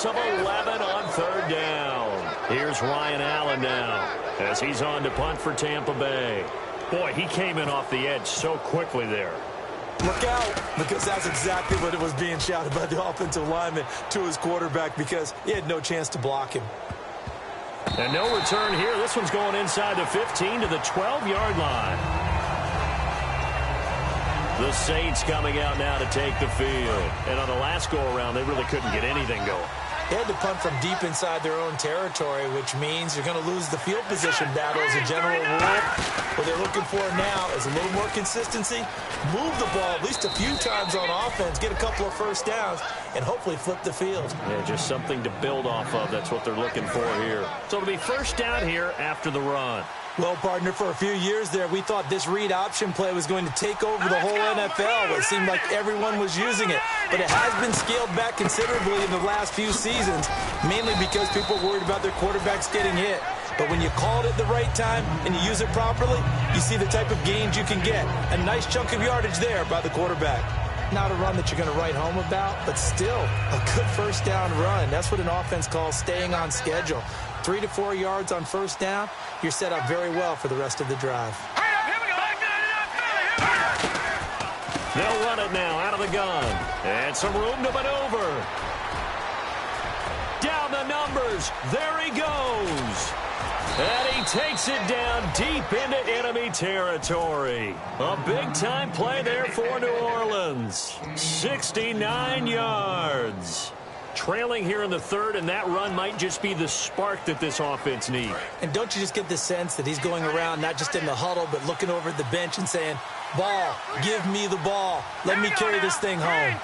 loss of 11 on third down. Here's Ryan Allen now as he's on to punt for Tampa Bay. Boy, he came in off the edge so quickly there. Look out, because that's exactly what it was being shouted by the offensive lineman to his quarterback, because he had no chance to block him. And no return here. This one's going inside the 15 to the 12-yard line. The Saints coming out now to take the field. And on the last go-around, they really couldn't get anything going. They had to punt from deep inside their own territory, which means you're going to lose the field position battle as a general rule. What they're looking for now is a little more consistency, move the ball at least a few times on offense, get a couple of first downs, and hopefully flip the field. Yeah, just something to build off of. That's what they're looking for here. So it'll be first down here after the run. Well, partner, for a few years there, we thought this read option play was going to take over the whole NFL. It seemed like everyone was using it. But it has been scaled back considerably in the last few seasons, mainly because people are worried about their quarterbacks getting hit. But when you call it at the right time and you use it properly, you see the type of gains you can get. A nice chunk of yardage there by the quarterback. Not a run that you're going to write home about, but still a good first down run. That's what an offense calls staying on schedule. 3 to 4 yards on first down, you're set up very well for the rest of the drive. They'll run it now out of the gun. And some room to maneuver. Down the numbers. There he goes. And he takes it down deep into enemy territory. A big-time play there for New Orleans. 69 yards. Trailing here in the third, and that run might just be the spark that this offense needs. And don't you just get the sense that he's going around not just in the huddle, but looking over at the bench and saying, ball, give me the ball. Let me carry this thing home.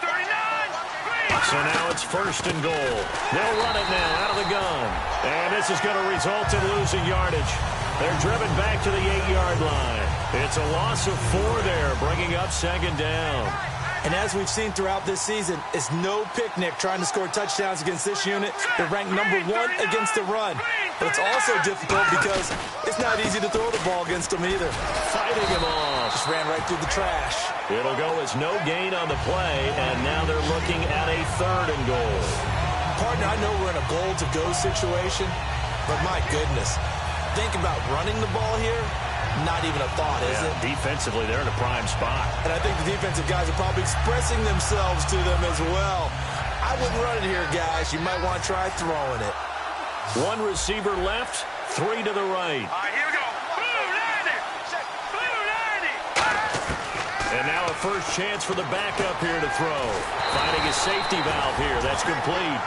So now it's first and goal. They'll run it now out of the gun. And this is going to result in losing yardage. They're driven back to the 8-yard line. It's a loss of 4 there, bringing up second down. And as we've seen throughout this season, it's no picnic trying to score touchdowns against this unit. They're ranked number 1 against the run. But it's also difficult because it's not easy to throw the ball against them either. Fighting him off. Just ran right through the trash. It'll go as no gain on the play, and now they're looking at a third and goal. Partner, I know we're in a goal-to-go situation, but my goodness, think about running the ball here. Not even a thought, is it? Defensively, they're in a prime spot. And I think the defensive guys are probably expressing themselves to them as well. I wouldn't run it here, guys. You might want to try throwing it. 1 receiver left, 3 to the right. All right, here we go. Blue 90. And now a first chance for the backup here to throw. Finding a safety valve here. That's complete.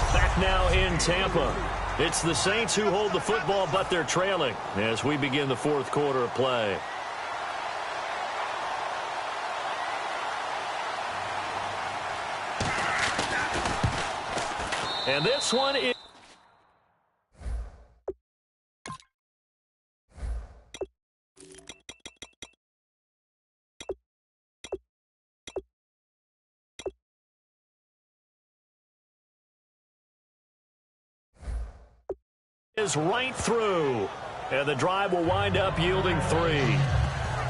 Back now in Tampa. It's the Saints who hold the football, but they're trailing as we begin the fourth quarter of play. And this one is right through, and the drive will wind up yielding 3.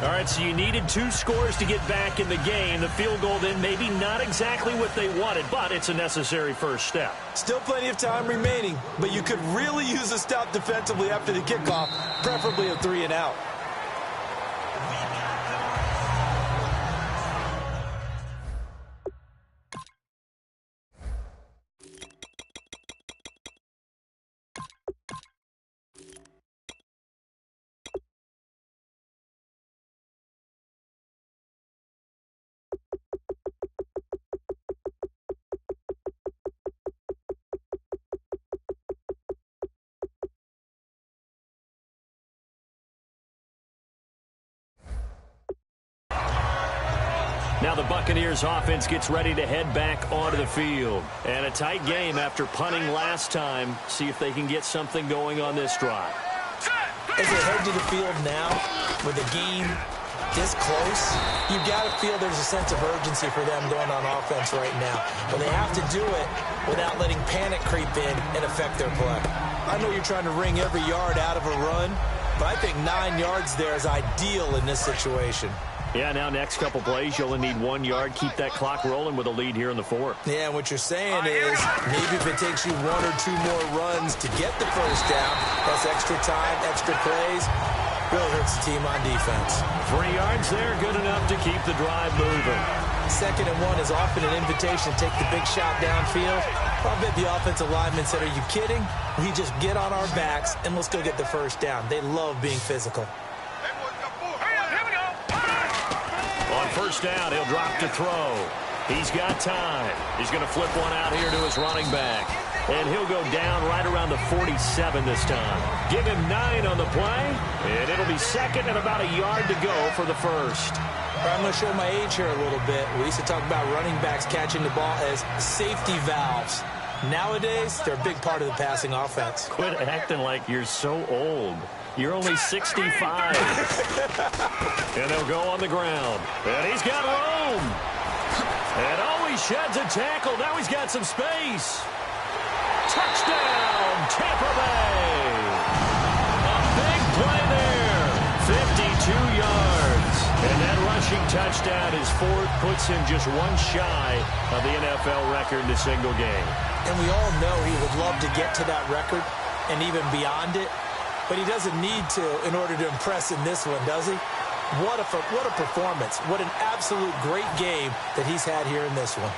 All right, so you needed 2 scores to get back in the game. The field goal then maybe not exactly what they wanted, but it's a necessary first step. Still plenty of time remaining, but you could really use a stop defensively after the kickoff, preferably a 3 and out. Now the Buccaneers offense gets ready to head back onto the field. And a tight game after punting last time. See if they can get something going on this drive. As they head to the field now, with the game this close, you've got to feel there's a sense of urgency for them going on offense right now. But they have to do it without letting panic creep in and affect their play. I know you're trying to wring every yard out of a run, but I think 9 yards there is ideal in this situation. Yeah, now next couple plays, you only need 1 yard. Keep that clock rolling with a lead here in the fourth. Yeah, and what you're saying is maybe if it takes you 1 or 2 more runs to get the first down, that's extra time, extra plays, really hurts the team on defense. 3 yards there, good enough to keep the drive moving. 2nd and 1 is often an invitation to take the big shot downfield. I bet the offensive lineman said, are you kidding? We just get on our backs and let's go get the first down. They love being physical. On first down, he'll drop to throw. He's got time. He's going to flip one out here to his running back. And he'll go down right around the 47 this time. Give him 9 on the play, and it'll be 2nd and about 1 yard to go for the first. I'm going to show my age here a little bit. We used to talk about running backs catching the ball as safety valves. Nowadays, they're a big part of the passing offense. Quit acting like you're so old. You're only 65. And they'll go on the ground. And he's got room. And he sheds a tackle. Now he's got some space. Touchdown, Tampa Bay. A big play there. 52 yards. And that rushing touchdown, his 4th, puts him just 1 shy of the NFL record in a single game. And we all know he would love to get to that record and even beyond it. But he doesn't need to in order to impress in this one, does he? What a performance. What an absolute great game that he's had here in this one.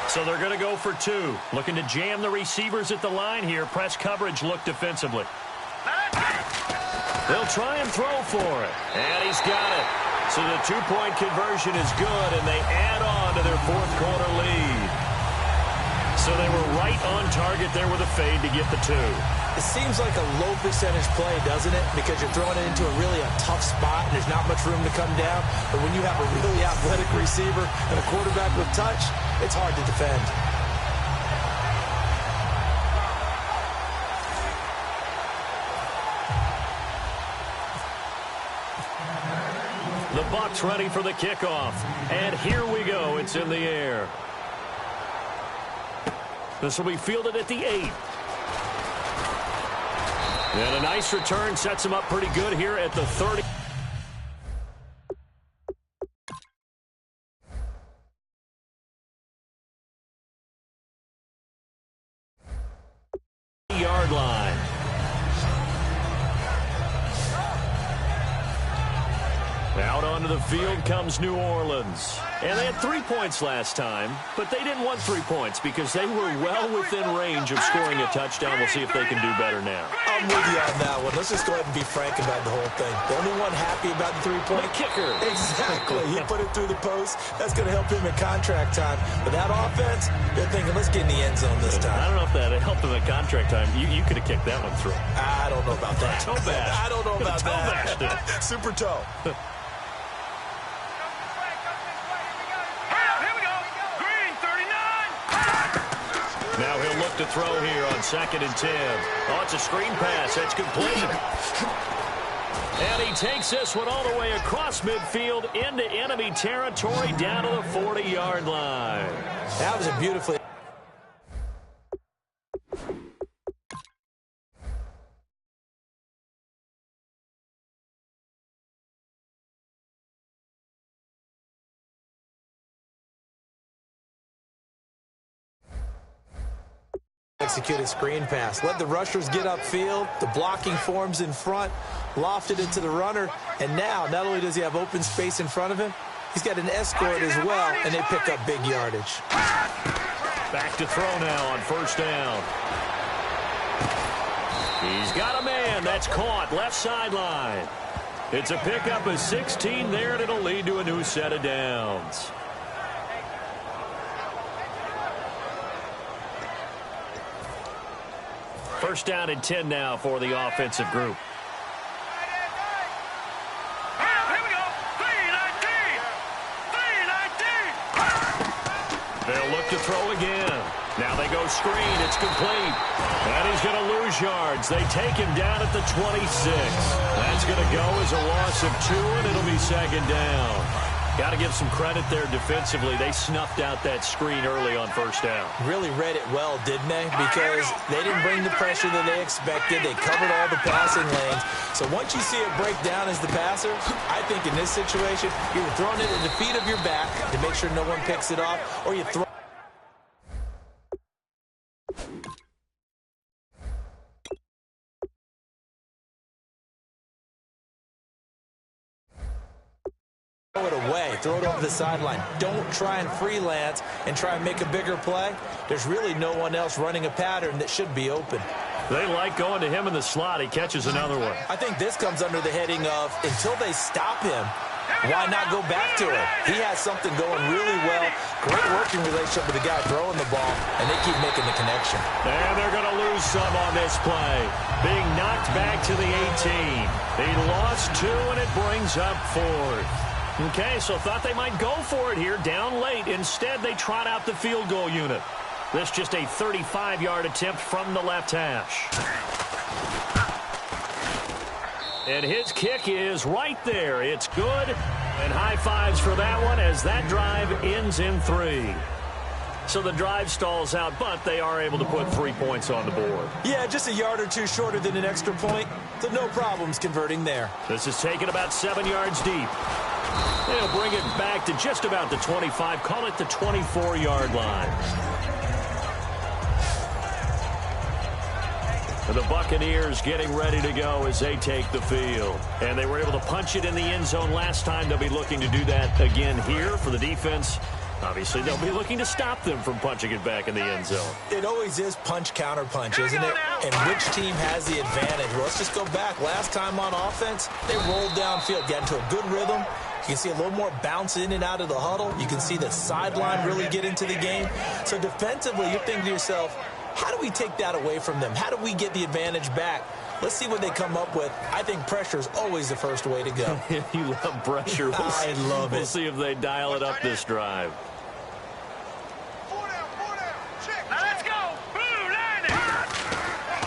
So they're going to go for 2. Looking to jam the receivers at the line here. Press coverage, look defensively. They'll try and throw for it. And he's got it. So the 2-point conversion is good, and they add on to their 4th quarter lead. So they were right on target there with a fade to get the 2. It seems like a low percentage play, doesn't it? Because you're throwing it into a tough spot, and there's not much room to come down. But when you have a really athletic receiver and a quarterback with touch, it's hard to defend. The Bucs ready for the kickoff. And here we go. It's in the air. This will be fielded at the 8. And a nice return sets him up pretty good here at the 30. Yard line. Out onto the field comes New Orleans. And they had 3 points last time, but they didn't want 3 points because they were well within range of scoring a touchdown. We'll see if they can do better now. I'm with you on that one. Let's just go ahead and be frank about the whole thing. The only one happy about the 3-point kicker. Exactly. He put it through the post. That's going to help him in contract time. But that offense, they're thinking, let's get in the end zone this time. I don't know if that helped him in contract time. You could have kicked that one through. I don't know about that. Toe bash. I don't know about toe that. Bashed it. Super toe. Now he'll look to throw here on 2nd and 10. Oh, it's a screen pass. That's complete. And he takes this one all the way across midfield into enemy territory down to the 40-yard line. That was a beautifully... executed screen pass. Let the rushers get upfield. The blocking forms in front. Lofted it to the runner. And now, not only does he have open space in front of him, he's got an escort as well, and they pick up big yardage. Back to throw now on first down. He's got a man. That's caught. Left sideline. It's a pickup of 16 there, and it'll lead to a new set of downs. First down and 10 now for the offensive group. Here we go. 3-19. They'll look to throw again. Now they go screen. It's complete. And he's going to lose yards. They take him down at the 26. That's going to go as a loss of 2, and it'll be 2nd down. Got to give some credit there defensively. They snuffed out that screen early on first down. Really read it well, didn't they? Because they didn't bring the pressure that they expected. They covered all the passing lanes. So once you see it break down as the passer, I think in this situation, you're throwing it at the feet of your back to make sure no one picks it off, or you throw it away, throw it over the sideline. Don't try and freelance and try and make a bigger play. There's really no one else running a pattern that should be open. They like going to him in the slot. He catches another one. I think this comes under the heading of until they stop him, why not go back to it? He has something going really well. Great working relationship with the guy throwing the ball, and they keep making the connection. And they're going to lose some on this play. Being knocked back to the 18. He lost 2, and it brings up 4th. Okay, so thought they might go for it here, down late. Instead, they trot out the field goal unit. This just a 35-yard attempt from the left hash. And his kick is right there. It's good. And high fives for that one as that drive ends in 3. So the drive stalls out, but they are able to put 3 points on the board. Yeah, just a yard or two shorter than an extra point. So no problems converting there. This is taken about 7 yards deep. They'll bring it back to just about the 25. Call it the 24-yard line. The Buccaneers getting ready to go as they take the field. And they were able to punch it in the end zone last time. They'll be looking to do that again here for the defense. Obviously, they'll be looking to stop them from punching it back in the end zone. It always is punch, counter punch, isn't it? And which team has the advantage? Well, let's just go back. Last time on offense, they rolled downfield, got into a good rhythm. You can see a little more bounce in and out of the huddle. You can see the sideline really get into the game. So defensively, you're thinking to yourself, how do we take that away from them? How do we get the advantage back? Let's see what they come up with. I think pressure is always the first way to go. You love pressure. I love it. We'll see if they dial it up this drive. Now let's go. Blue line.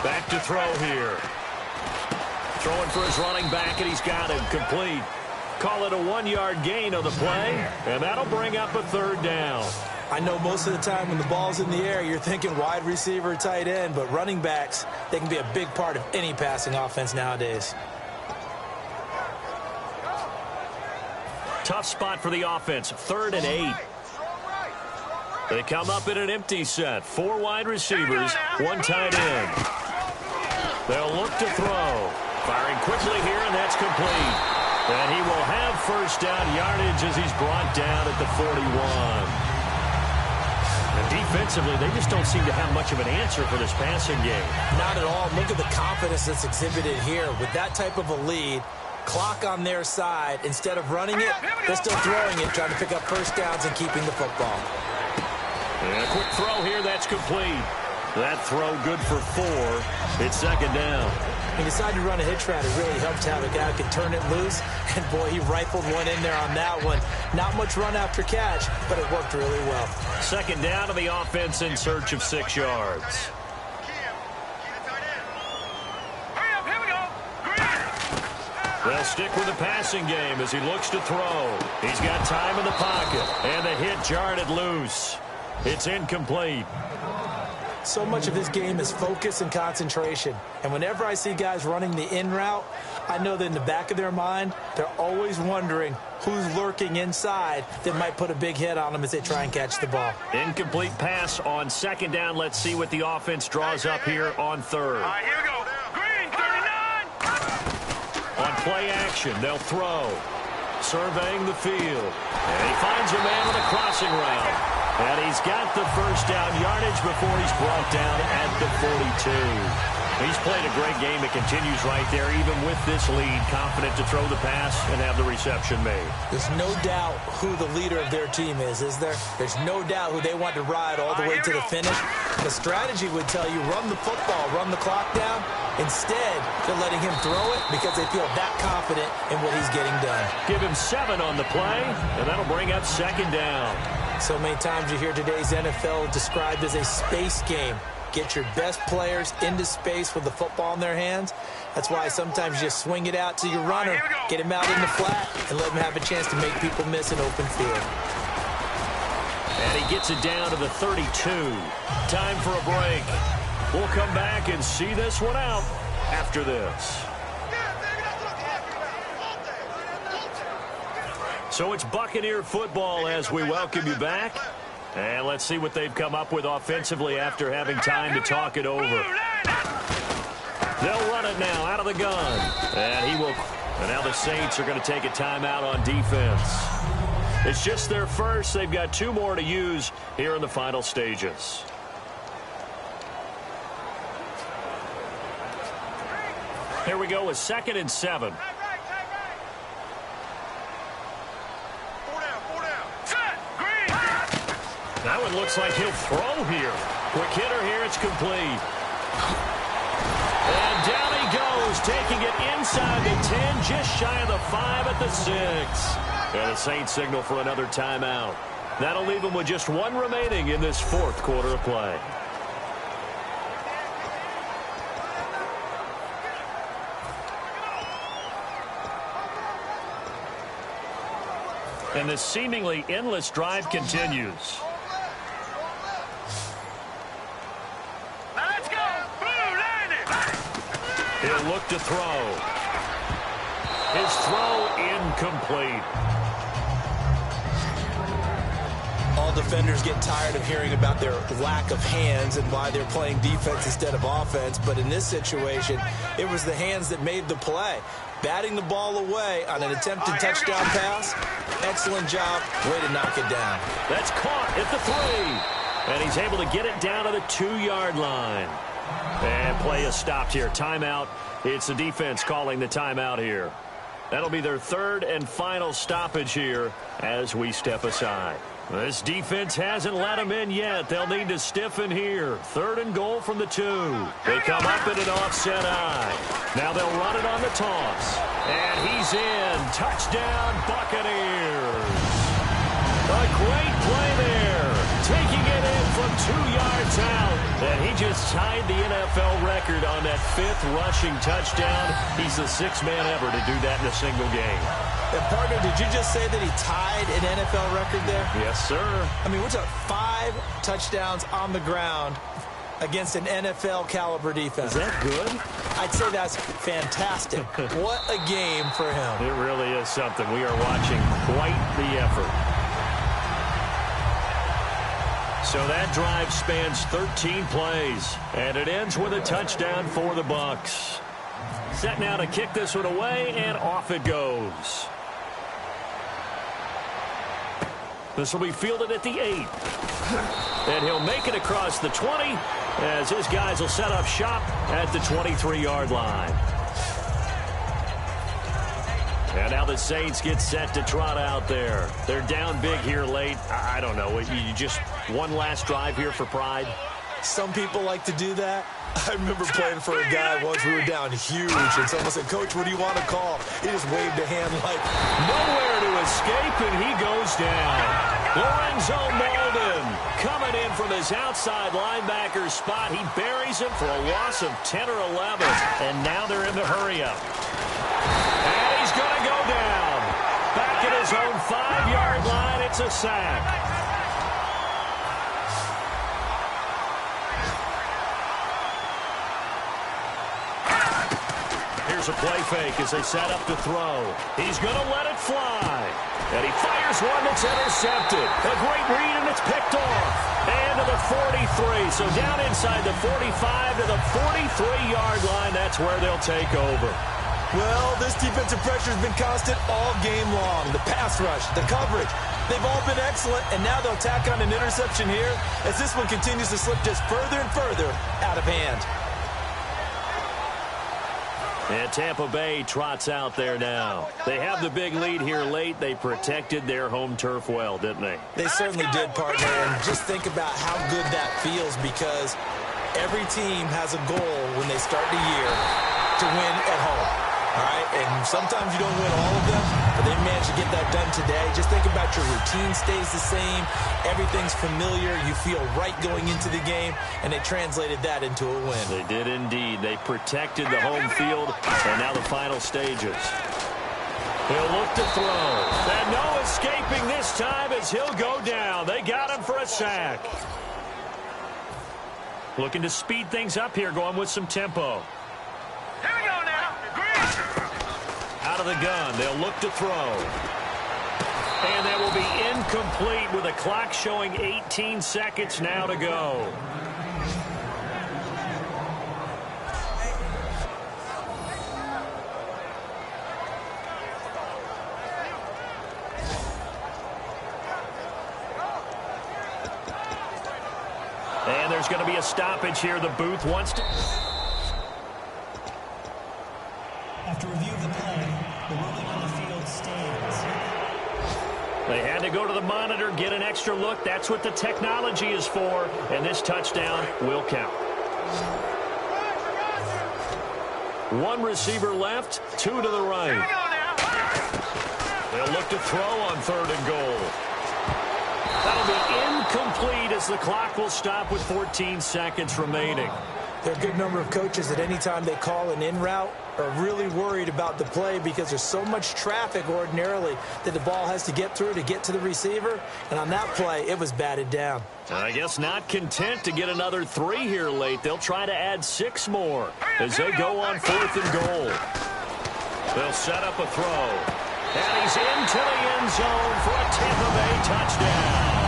Back to throw here. Throwing for his running back, and he's got him complete. Call it a 1-yard gain on the play, and that'll bring up a 3rd down. I know most of the time when the ball's in the air, you're thinking wide receiver, tight end, but running backs, they can be a big part of any passing offense nowadays. Tough spot for the offense, 3rd and 8. They come up in an empty set. 4 wide receivers, 1 tight end. They'll look to throw. Firing quickly here, and that's complete. And he will have first down yardage as he's brought down at the 41. And defensively, they just don't seem to have much of an answer for this passing game. Not at all. Look at the confidence that's exhibited here. With that type of a lead, clock on their side, instead of running it, they're still throwing it, trying to pick up first downs and keeping the football. And a quick throw here, that's complete. That throw good for 4. It's 2nd down. He decided to run a hitch route. It really helped how the guy could turn it loose. And, boy, he rifled one in there on that one. Not much run after catch, but it worked really well. 2nd down to the offense in search of 6 yards. Hurry up, here we go. Green. They'll stick with the passing game as he looks to throw. He's got time in the pocket. And the hit jarred it loose. It's incomplete. So much of this game is focus and concentration. And whenever I see guys running the in route, I know that in the back of their mind, they're always wondering who's lurking inside that might put a big hit on them as they try and catch the ball. Incomplete pass on 2nd down. Let's see what the offense draws up here on 3rd. All right, here we go. Green, 39. On play action, they'll throw. Surveying the field. And he finds a man on a crossing route. And he's got the first down yardage before he's brought down at the 42. He's played a great game. It continues right there, even with this lead. Confident to throw the pass and have the reception made. There's no doubt who the leader of their team is there? There's no doubt who they want to ride all the way to the finish. The strategy would tell you run the football, run the clock down. Instead, they're letting him throw it because they feel that confident in what he's getting done. Give him 7 on the play, and that'll bring up 2nd down. So many times you hear today's NFL described as a space game. get your best players into space with the football in their hands. That's why sometimes you just swing it out to your runner, get him out in the flat, and let him have a chance to make people miss an open field. And he gets it down to the 32. Time for a break. We'll come back and see this one out after this. So it's Buccaneer football as we welcome you back. And let's see what they've come up with offensively after having time to talk it over. They'll run it now out of the gun. And he will. And now the Saints are going to take a timeout on defense. It's just their first. They've got 2 more to use here in the final stages. Here we go with 2nd and 7. That one looks like he'll throw here. Quick hitter here, it's complete. And down he goes, taking it inside the 10, just shy of the 5 at the 6. And the Saints signal for another timeout. That'll leave them with just 1 remaining in this 4th quarter of play. And this seemingly endless drive continues. Let's go. He'll look to throw. His throw incomplete. All defenders get tired of hearing about their lack of hands and why they're playing defense instead of offense. But in this situation, it was the hands that made the play. Batting the ball away on an attempted touchdown pass. Excellent job. Way to knock it down. That's caught at the 3. And he's able to get it down to the 2-yard line. And play is stopped here. Timeout. It's the defense calling the timeout here. That'll be their 3rd and final stoppage here as we step aside. This defense hasn't let them in yet. They'll need to stiffen here. 3rd and goal from the 2. They come up in an offset eye. Now they'll run it on the toss. And he's in. Touchdown, Buccaneers. A great play there. Taking it in from 2 yards out. And he just tied the NFL record on that 5th rushing touchdown. He's the 6th man ever to do that in a single game. And partner, did you just say that he tied an NFL record there? Yes, sir. I mean, we're talking 5 touchdowns on the ground against an NFL caliber defense. Is that good? I'd say that's fantastic. What a game for him. It really is something. We are watching quite the effort. So that drive spans 13 plays, and it ends with a touchdown for the Bucs. Set now to kick this one away, and off it goes. This will be fielded at the 8. And he'll make it across the 20 as his guys will set up shop at the 23-yard line. And now the Saints get set to trot out there. They're down big here late. I don't know. You just one last drive here for pride? Some people like to do that. I remember playing for a guy once. We were down huge, and someone said, "Coach, what do you want to call?" He just waved a hand like... Nowhere to escape, and he goes down. Lorenzo Molden coming in from his outside linebacker spot. He buries him for a loss of 10 or 11, and now they're in the hurry-up. And he's going to go down. Back at his own 5-yard line, it's a sack. Here's a play fake as they set up to throw. He's going to let it fly. And he fires one that's intercepted. A great read, and it's picked off. And to the 43. So down inside the 45 to the 43-yard line. That's where they'll take over. Well, this defensive pressure has been constant all game long. The pass rush, the coverage, they've all been excellent. And now they'll tack on an interception here as this one continues to slip just further and further out of hand. And Tampa Bay trots out there now. They have the big lead here late. They protected their home turf well, didn't they? They certainly did, partner. And just think about how good that feels, because every team has a goal when they start the year to win at home. All right? And sometimes you don't win all of them, But they managed to get that done today. Just think about your routine stays the same. Everything's familiar. You feel right going into the game, and they translated that into a win. They did indeed. They protected the home field, and now the final stages. He'll look to throw. And no escaping this time as he'll go down. They got him for a sack. Looking to speed things up here, going with some tempo. Here we go now. Green. Out of the gun, they'll look to throw. And that will be incomplete with a clock showing 18 seconds now to go. And there's going to be a stoppage here. The booth wants to... After review of the play, the ruling on the field stands. They had to go to the monitor, get an extra look. That's what the technology is for. And this touchdown will count. One receiver left, two to the right. Here we go now. They'll look to throw on 3rd and goal. That'll be incomplete as the clock will stop with 14 seconds remaining. There are a good number of coaches at any time they call an in route are really worried about the play because there's so much traffic ordinarily that the ball has to get through to get to the receiver. And on that play, it was batted down. I guess not content to get another 3 here late. They'll try to add 6 more as they go on 4th and goal. They'll set up a throw. And he's into the end zone for a Tampa Bay touchdown.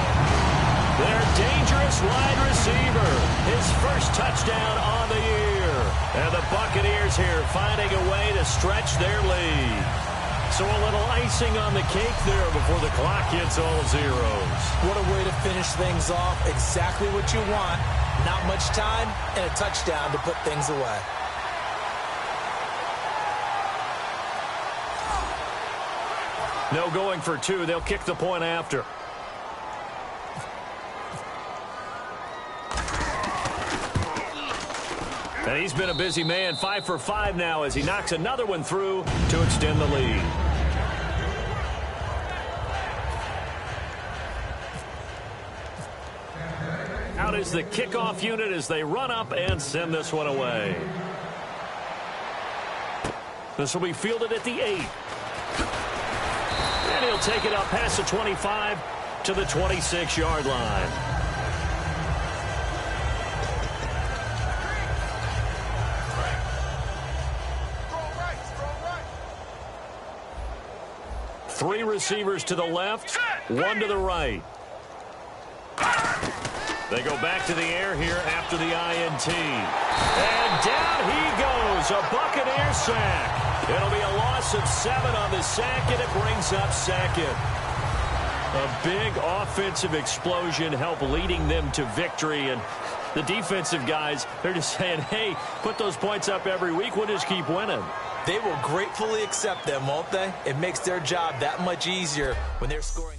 Their dangerous wide receiver, his first touchdown on the year. And the Buccaneers here finding a way to stretch their lead. So a little icing on the cake there before the clock hits all zeros. What a way to finish things off. Exactly what you want. Not much time and a touchdown to put things away. No going for 2. They'll kick the point after. And he's been a busy man, 5 for 5 now as he knocks another one through to extend the lead. Out is the kickoff unit as they run up and send this one away. This will be fielded at the 8. And he'll take it up past the 25 to the 26-yard line. Three receivers to the left, 1 to the right. They go back to the air here after the INT. And down he goes, a Buccaneer sack. It'll be a loss of 7 on the sack, and it brings up 2nd. A big offensive explosion helped leading them to victory, and the defensive guys, they're just saying, hey, put those points up every week, we'll just keep winning. They will gratefully accept them, won't they? It makes their job that much easier when they're scoring.